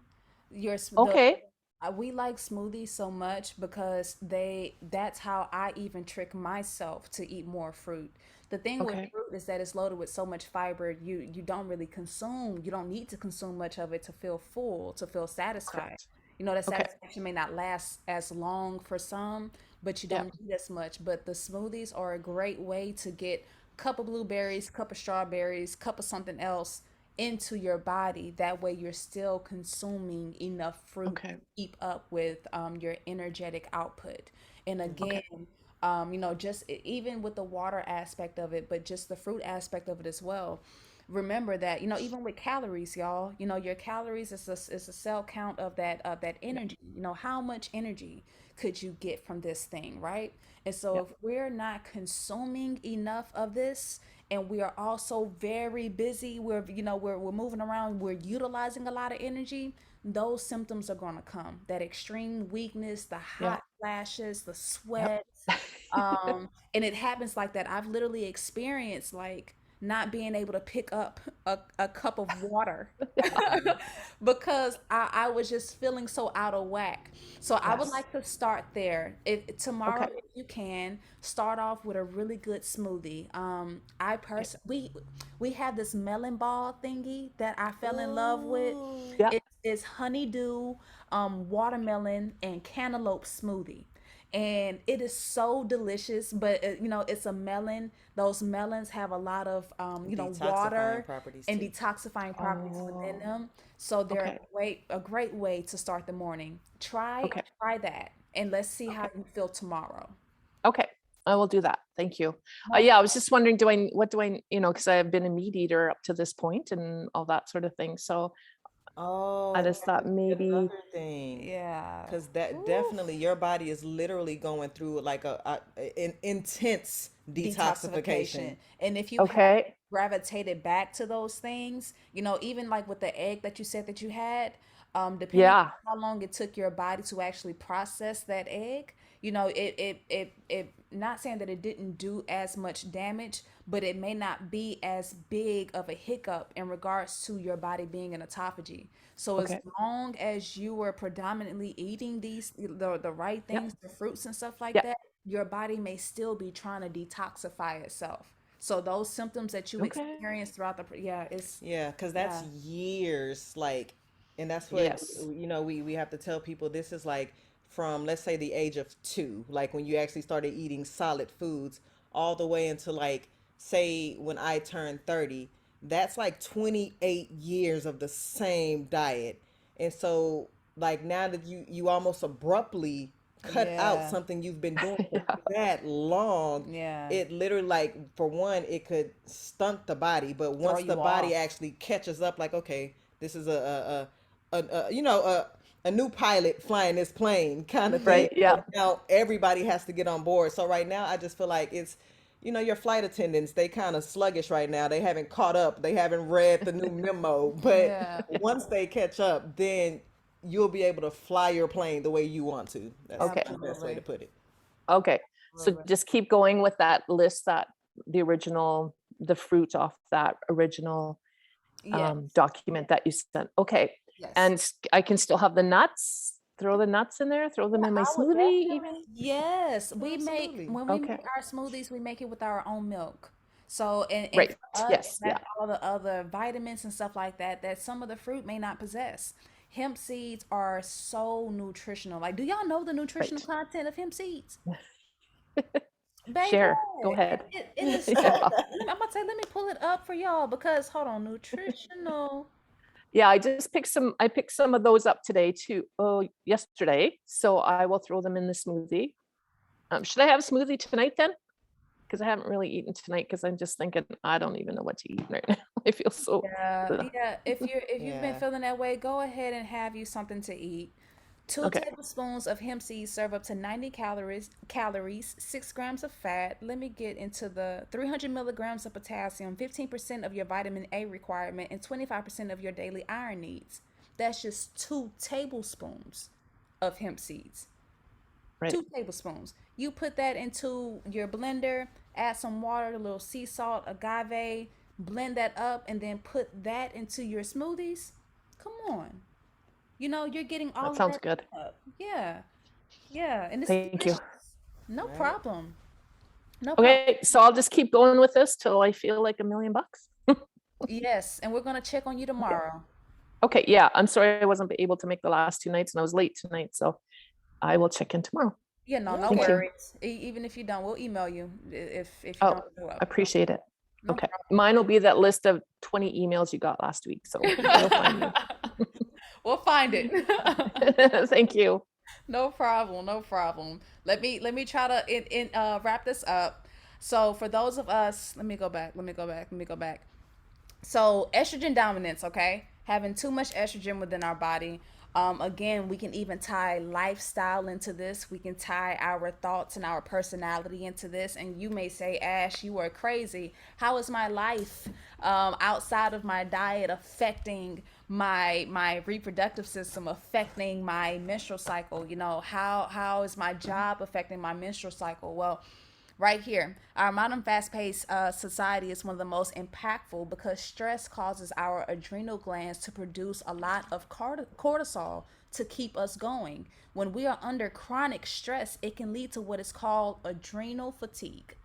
The Okay. we like smoothies so much because that's how I even trick myself to eat more fruit. The thing with Okay. fruit is that it's loaded with so much fiber, you don't really consume, you don't need to consume much of it to feel full, to feel satisfied. Correct. You know, that Okay. satisfaction may not last as long for some, but you Yeah. don't need as much. But the smoothies are a great way to get cup of blueberries, cup of strawberries, cup of something else into your body. That way, you're still consuming enough fruit Okay. to keep up with your energetic output. And Okay. again, just even with the water aspect of it, but just the fruit aspect of it as well. Remember that even with calories, y'all, your calories is a cell count of that Yeah. energy. How much energy could you get from this thing, right? And so Yep. if we're not consuming enough of this, and we are also very busy, we're moving around, we're utilizing a lot of energy, those symptoms are going to come. That extreme weakness, the Yeah. hot flashes, the Yep. sweat, and it happens like that. I've literally experienced like not being able to pick up a cup of water because I was just feeling so out of whack. So I would Yes. like to start there. If tomorrow, Okay. if you can, start off with a really good smoothie. I Okay. we have this melon ball thingy that I fell in love with. Ooh. Yeah. It's honeydew, watermelon, and cantaloupe smoothie, and it is so delicious. But it's a melon. Those melons have a lot of Detoxifying water properties and too. detoxifying properties within Oh. them. So they're Okay. a great way to start the morning. Okay. Try that, and let's see how Okay. you feel tomorrow. Okay. I will do that. Thank you. No. Yeah, I was just wondering, what do I, because I've been a meat eater up to this point and all that sort of thing. So I Oh, just that thought could be maybe, another thing. Yeah. Because that Oof. definitely, your body is literally going through like an intense detoxification. Detoxification. And if you have okay. gravitated back to those things, even like with the egg that you said that you had, depending Yeah. on how long it took your body to actually process that egg, not saying that it didn't do as much damage, but it may not be as big of a hiccup in regards to your body being in autophagy. So as Okay. long as you were predominantly eating the right Yep. things, the fruits and stuff like Yep. that, your body may still be trying to detoxify itself. So those symptoms that you Okay. experience throughout yeah, it's Yeah, because that's yeah, years, like, and that's what, Yes. we have to tell people this is like from, let's say, the age of 2, like when you actually started eating solid foods, all the way into like, say, when I turned 30, that's like 28 years of the same diet. And so, like, now that you almost abruptly cut out yeah, something you've been doing for Yeah. that long, yeah, it literally, like, for one, it could stunt the body, but throw once the you body off. actually catches up, like, okay, this is a new pilot flying this plane kind of thing. Right. Yeah. So now everybody has to get on board. So right now I just feel like it's, your flight attendants, they kind of sluggish right now. They haven't caught up, they haven't read the new memo, but Yeah, once they catch up, then you'll be able to fly your plane the way you want to. That's Okay. the best way to absolutely. put it. Okay. So Absolutely. just keep going with that list, the fruit off that original Yes, document that you sent. Okay. yes. And I can still have the nuts, throw the nuts in there, throw Yeah, them in my I would smoothie definitely. even. Yes, Absolutely. when we Okay. make our smoothies, we make it with our own milk. So, and Right. for us, Yes. that Yeah. all the other vitamins and stuff like that, that some of the fruit may not possess. Hemp seeds are so nutritional. Like, do y'all know the nutritional Right. content of hemp seeds? Baby, Share. Go it, ahead. it, it is so. Yeah. I'm about to say, let me pull it up for y'all because hold on, nutritional. Yeah, I picked some of those up today too. Oh, yesterday. So I will throw them in the smoothie. Should I have a smoothie tonight then? Because I haven't really eaten tonight because I'm just thinking I don't even know what to eat right now. I feel so Yeah, ugh. yeah. If you've been Yeah. feeling that way, go ahead and have you something to eat. Two Okay. tablespoons of hemp seeds serve up to 90 calories, 6 grams of fat. Let me get into the 300 milligrams of potassium, 15% of your vitamin A requirement, and 25% of your daily iron needs. That's just 2 tablespoons of hemp seeds. Right. 2 tablespoons. You put that into your blender, add some water, a little sea salt, agave, blend that up, and then put that into your smoothies. Come on. You're getting That all of sounds that good. up. Yeah. Yeah. And it's Thank you. delicious. No Right. problem. No problem. Okay, so I'll just keep going with this till I feel like $1,000,000. Yes. And we're going to check on you Okay. tomorrow. Okay, yeah. I'm sorry I wasn't able to make the last 2 nights and I was late tonight, so I will check in tomorrow. Yeah, no, no Thank Okay. you. worries. Even if you don't, we'll email you if you Oh, don't show up. appreciate it. No Okay. Mine will be that list of 20 emails you got last week, so you'll find me. problem. We'll find it. Thank you. No problem, no problem. Let me try to wrap this up. So for those of us, let me go back. So estrogen dominance, okay? Having too much estrogen within our body. Again, we can even tie lifestyle into this. We can tie our thoughts and our personality into this. And you may say, Ash, you are crazy. How is my life outside of my diet affecting my reproductive system, affecting my menstrual cycle? You know, how is my job affecting my menstrual cycle? Well, right here, our modern fast-paced society is one of the most impactful because stress causes our adrenal glands to produce a lot of cortisol to keep us going. When we are under chronic stress, it can lead to what is called adrenal fatigue.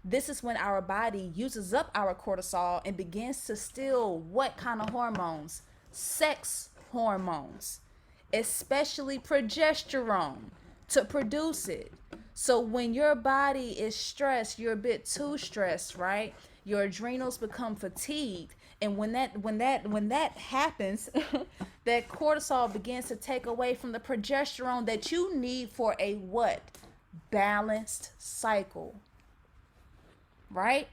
This is when our body uses up our cortisol and begins to steal what kind of hormones? Sex hormones, especially progesterone, to produce it. So when your body is stressed, you're a bit too stressed, right? Your adrenals become fatigued, and when that happens, that cortisol begins to take away from the progesterone that you need for a what? Balanced cycle, right?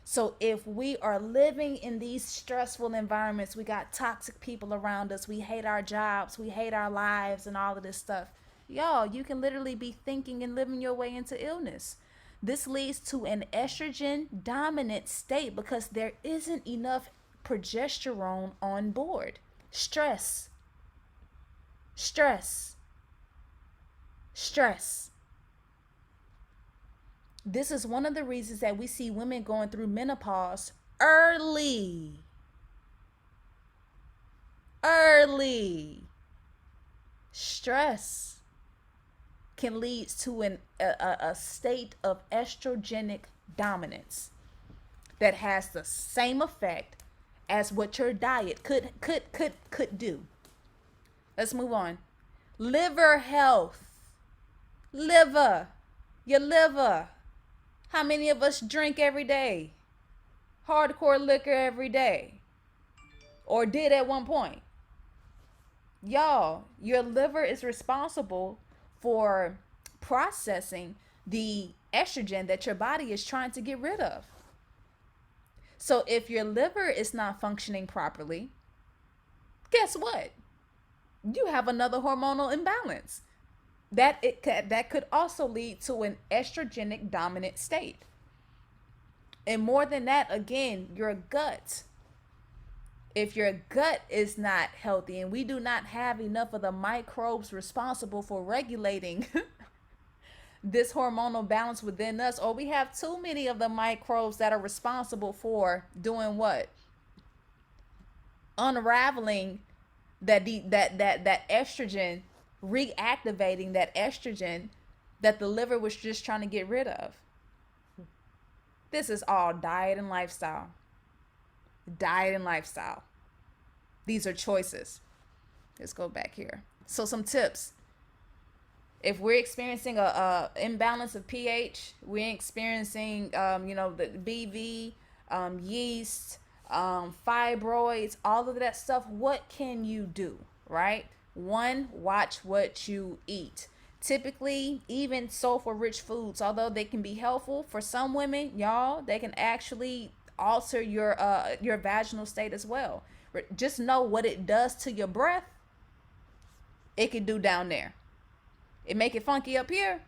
So if we are living in these stressful environments, we got toxic people around us, we hate our jobs, we hate our lives and all of this stuff. Y'all, you can literally be thinking and living your way into illness. This leads to an estrogen dominant state because there isn't enough progesterone on board. Stress, stress, stress. This is one of the reasons that we see women going through menopause early. Early. Stress can lead to a state of estrogenic dominance that has the same effect as what your diet could do. Let's move on. Liver health. Liver. Your liver. How many of us drink every day? Hardcore liquor every day. Or did at one point. Y'all, your liver is responsible for processing the estrogen that your body is trying to get rid of. So if your liver is not functioning properly, guess what? You have another hormonal imbalance. That could also lead to an estrogenic dominant state. And more than that, again, your gut. If your gut is not healthy and we do not have enough of the microbes responsible for regulating this hormonal balance within us, or we have too many of the microbes that are responsible for doing what? Unraveling that estrogen, reactivating that estrogen that the liver was just trying to get rid of. This is all diet and lifestyle. Diet and lifestyle. These are choices. Let's go back here. So some tips. If we're experiencing a imbalance of pH, we're experiencing the BV, yeast, fibroids, all of that stuff. What can you do? Right? One, watch what you eat. Typically, even sulfur rich foods, although they can be helpful for some women, y'all, they can actually alter your vaginal state as well. Just know what it does to your breath, it can do down there. It make it funky up here,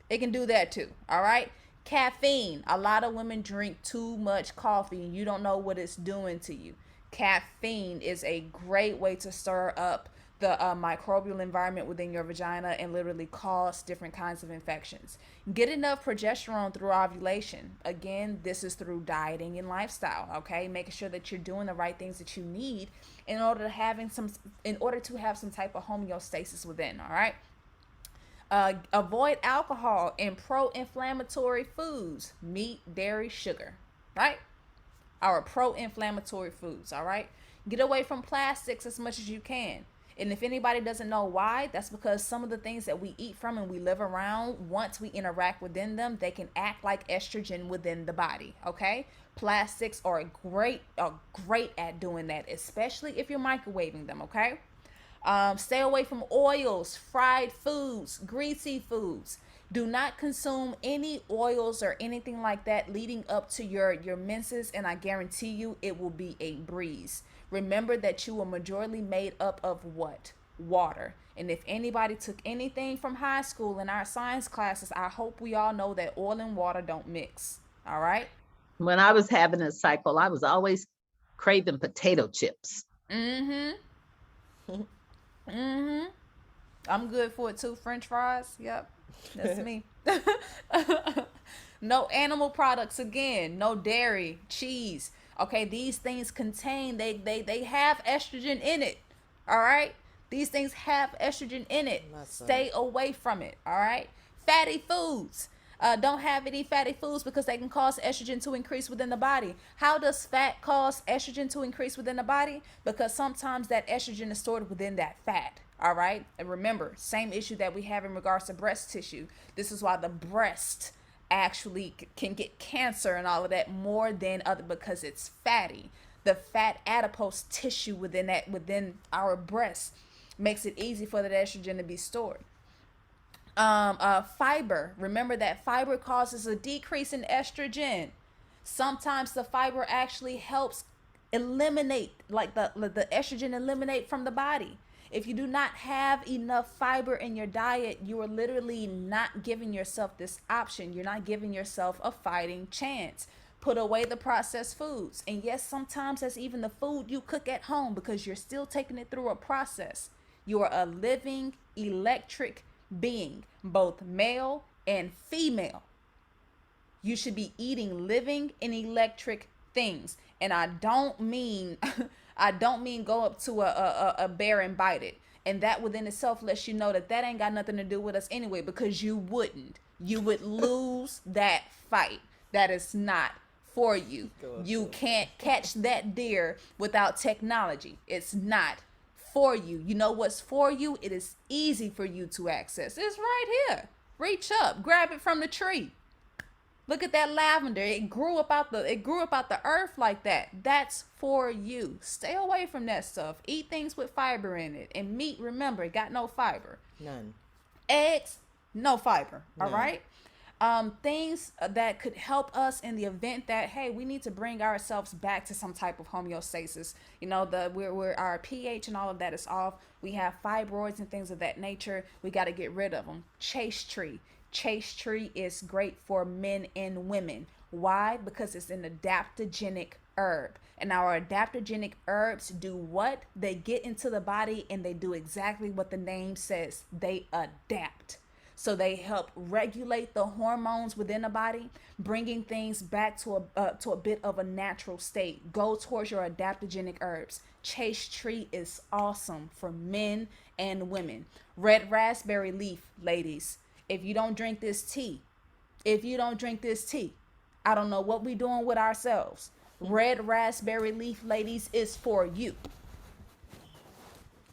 it can do that too. All right. Caffeine. A lot of women drink too much coffee and you don't know what it's doing to you. Caffeine is a great way to stir up the microbial environment within your vagina and literally cause different kinds of infections. Get enough progesterone through ovulation. Again, this is through dieting and lifestyle. Okay, making sure that you're doing the right things that you need in order to have some type of homeostasis within. All right. Avoid alcohol and pro-inflammatory foods, meat, dairy, sugar, right? Our pro-inflammatory foods, all right? Get away from plastics as much as you can. And if anybody doesn't know why, that's because some of the things that we eat from and we live around, once we interact within them, they can act like estrogen within the body, okay? Plastics are great at doing that, especially if you're microwaving them, okay? Stay away from oils, fried foods, greasy foods. Do not consume any oils or anything like that leading up to your menses, and I guarantee you it will be a breeze. Remember that you are majorly made up of what? water. And if anybody took anything from high school in our science classes, I hope we all know that oil and water don't mix. All right. When I was having a cycle, I was always craving potato chips. Mm-hmm. Mm-hmm. I'm good for it too. French fries. Yep. That's me. No animal products again. No dairy, cheese. Okay, these things contain they have estrogen in it. All right? These things have estrogen in it. Lots of Stay it. away from it. All right? Fatty foods. Don't have any fatty foods because they can cause estrogen to increase within the body. How does fat cause estrogen to increase within the body? Because sometimes that estrogen is stored within that fat. All right. And remember, same issue that we have in regards to breast tissue. This is why the breast actually can get cancer and all of that more than other because it's fatty. The fat adipose tissue within our breast makes it easy for that estrogen to be stored. Fiber. Remember that fiber causes a decrease in estrogen. Sometimes the fiber actually helps eliminate, like the estrogen eliminate from the body. If you do not have enough fiber in your diet, you are literally not giving yourself this option. You're not giving yourself a fighting chance. Put away the processed foods. And yes, sometimes that's even the food you cook at home because you're still taking it through a process. You are a living electric being, both male and female. You should be eating living and electric things. And I don't mean I don't mean go up to a bear and bite it. And that within itself lets you know that that ain't got nothing to do with us anyway, because you wouldn't. You would lose that fight. That is not for you. You can't catch that deer without technology. It's not for you. You know what's for you? It is easy for you to access. It's right here. Reach up, grab it from the tree. Look at that lavender. It grew up out the earth like that. That's for you. Stay away from that stuff. Eat things with fiber in it. And meat, remember, it got no fiber. None. Eggs, no fiber. All None. right. Things that could help us in the event that, hey, we need to bring ourselves back to some type of homeostasis. You know, we're our pH and all of that is off. We have fibroids and things of that nature. We got to get rid of them. Chase tree is great for men and women. Why? Because it's an adaptogenic herb. And our adaptogenic herbs do what? They get into the body and they do exactly what the name says. They adapt. So they help regulate the hormones within the body, bringing things back to a bit of a natural state. Go towards your adaptogenic herbs. Chase tree is awesome for men and women. Red raspberry leaf, ladies. If you don't drink this tea, if you don't drink this tea, I don't know what we doing with ourselves. Red raspberry leaf, ladies, is for you.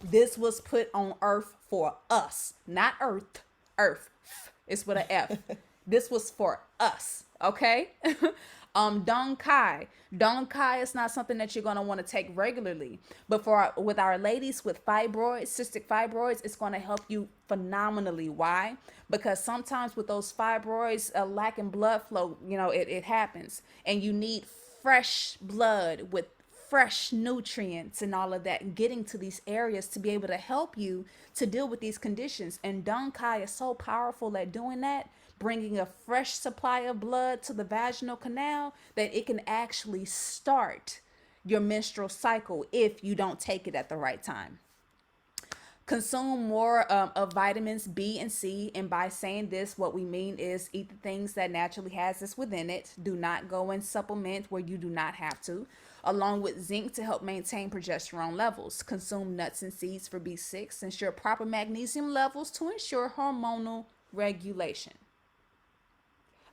This was put on earth for us, not earth. Earth. It's with an F. This was for us, okay? Dong Kai. Dong Kai is not something that you're gonna want to take regularly, but with our ladies with fibroids, cystic fibroids, it's gonna help you phenomenally. Why? Because sometimes with those fibroids, a lack in blood flow, it happens, and you need fresh blood with fresh nutrients and all of that, and getting to these areas to be able to help you to deal with these conditions. And Dong Kai is so powerful at doing that, bringing a fresh supply of blood to the vaginal canal, that it can actually start your menstrual cycle if you don't take it at the right time. Consume more of vitamins B and C. And by saying this, what we mean is eat the things that naturally has this within it. Do not go and supplement where you do not have to. Along with zinc to help maintain progesterone levels. Consume nuts and seeds for B6. Ensure proper magnesium levels to ensure hormonal regulation.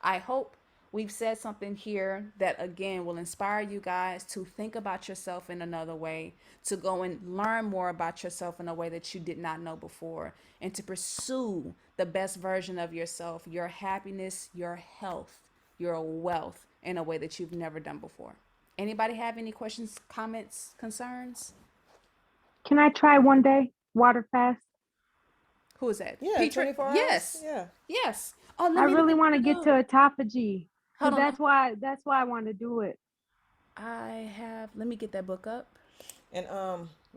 I hope we've said something here that again will inspire you guys to think about yourself in another way, to go and learn more about yourself in a way that you did not know before, and to pursue the best version of yourself, your happiness, your health, your wealth in a way that you've never done before. Anybody have any questions, comments, concerns? Can I try one day water fast? Who is that? Yeah, Petra? 24 hours. Yes. Yeah. Yes. Oh, I let me really look want to it get to up. autophagy Hold because on. that's why I want to do it. Let me get that book up. And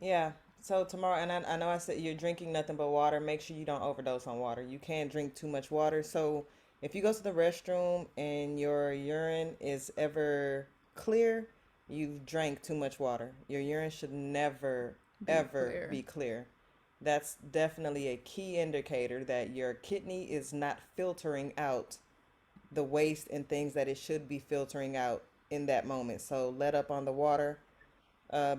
yeah, So tomorrow, and I know I said you're drinking nothing but water. Make sure you don't overdose on water. You can't drink too much water. So if you go to the restroom and your urine is ever clear, you've drank too much water. Your urine should never, Be ever clear. be clear. That's definitely a key indicator that your kidney is not filtering out the waste and things that it should be filtering out in that moment. So let up on the water.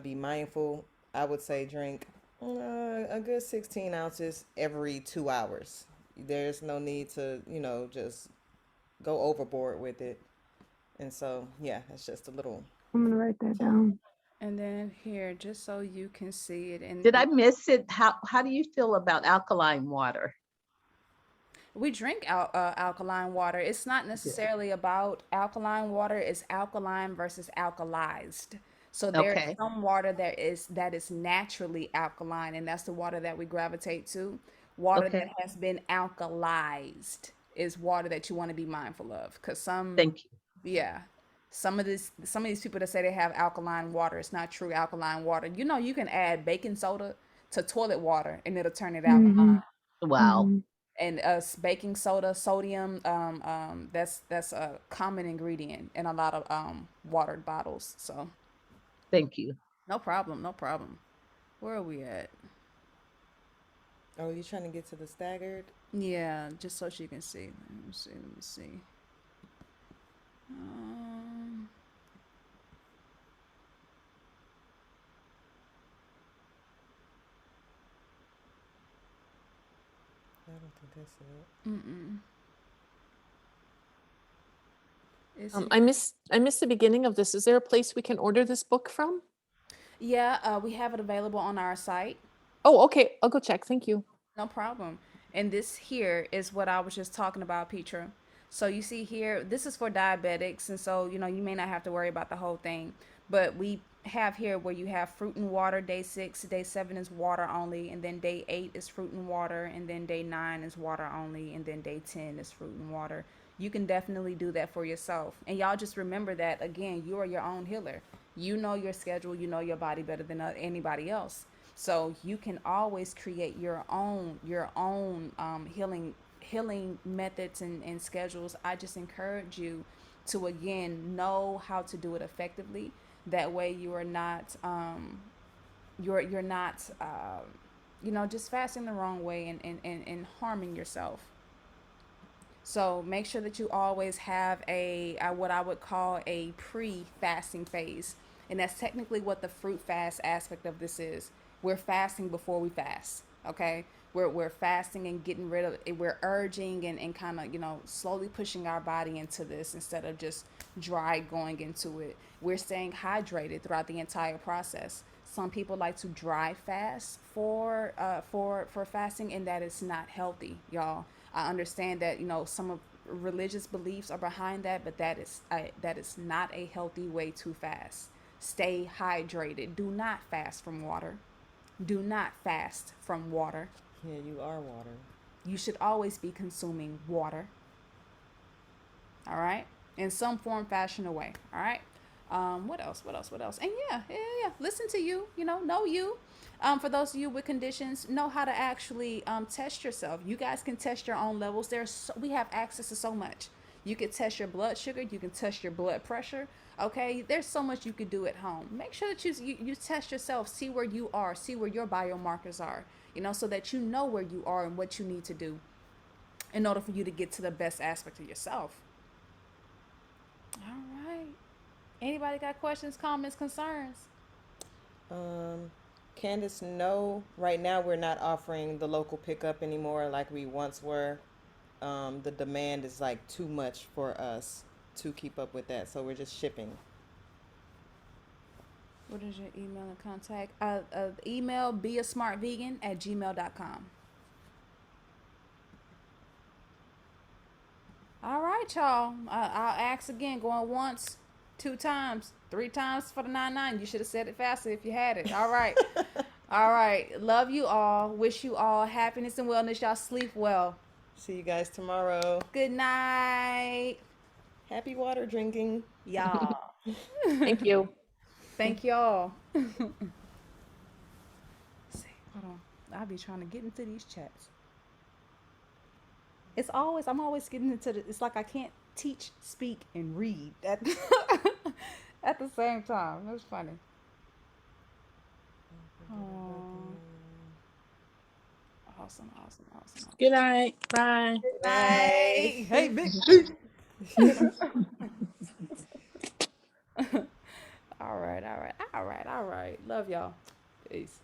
Be mindful. I would say drink a good 16 ounces every 2 hours. There's no need to, just go overboard with it. And so, yeah, that's just a little I'm gonna write that tip. down. And then here, just so you can see it, Did I miss it? How do you feel about alkaline water? we drink alkaline water. It's not Good. necessarily about alkaline water. It's alkaline versus alkalized. So there's Okay. some water that is naturally alkaline, and that's the water that we gravitate to. Water that Okay. has been alkalized is water that you want to be mindful of, because Thank you. yeah, some of these people that say they have alkaline water, it's not true alkaline water. You can add baking soda to toilet water and it'll turn it alkaline. Mm-hmm. Wow. Mm-hmm. And baking soda, sodium, that's a common ingredient in a lot of watered bottles. So Thank you. no problem, no problem. Where are we at? Oh, you trying to get to the staggered? Yeah, just so she can see. Let me see. Let me see. Um, I don't think that's it. mm-mm. It's I missed the beginning of this. Is there a place we can order this book from? Yeah. We have it available on our site. Oh, okay. I'll go check. Thank you. No problem. And this here is what I was just talking about, Petra. So you see here, this is for diabetics, and so you may not have to worry about the whole thing. But we have here where you have fruit and water. Day 6, day 7 is water only, and then day 8 is fruit and water, and then day 9 is water only, and then day 10 is fruit and water. You can definitely do that for yourself. And y'all just remember that again, you are your own healer. You know your schedule, you know your body better than anybody else. So you can always create your own healing methods and schedules. I just encourage you to again know how to do it effectively. That way you are not you're not just fasting the wrong way and harming yourself. So make sure that you always have what I would call a pre-fasting phase, and that's technically what the fruit fast aspect of this is. We're fasting before we fast. Okay, we're fasting and getting rid of it. We're urging and kind of slowly pushing our body into this instead of just dry going into it. We're staying hydrated throughout the entire process. Some people like to dry fast for fasting, and that is not healthy, y'all. I understand that some of religious beliefs are behind that, but that is not a healthy way to fast. Stay hydrated. Do not fast from water. Do not fast from water. Yeah, you are water. You should always be consuming water. All right, in some form, fashion, or way. All right. What else? What else? What else? And yeah. Listen to you. Know you. For those of you with conditions, know how to actually test yourself. You guys can test your own levels. We have access to so much. You can test your blood sugar. You can test your blood pressure. Okay, there's so much you could do at home. Make sure that you test yourself. See where you are. See where your biomarkers are. So that you know where you are and what you need to do in order for you to get to the best aspect of yourself. All right. Anybody got questions, comments, concerns? Um, Candace, no, right now we're not offering the local pickup anymore like we once were. The demand is like too much for us to keep up with that, so we're just shipping. What is your email and contact? Email beasmartvegan@gmail.com. All right, y'all. I'll ask again. Going once, 2 times, 3 times for the 99. You should have said it faster if you had it. All right. All right. Love you all. Wish you all happiness and wellness. Y'all sleep well. See you guys tomorrow. Good night, Happy water drinking. y'all. Thank you. Thank y'all. Hold on. I'll be trying to get into these chats. I'm always getting into it's like I can't teach, speak, and read at at the same time. That's funny. Oh, awesome, awesome, awesome, awesome. Good night. Bye. Bye. Hey, hey, big D. All right, all right, all right, all right. Love y'all. Peace.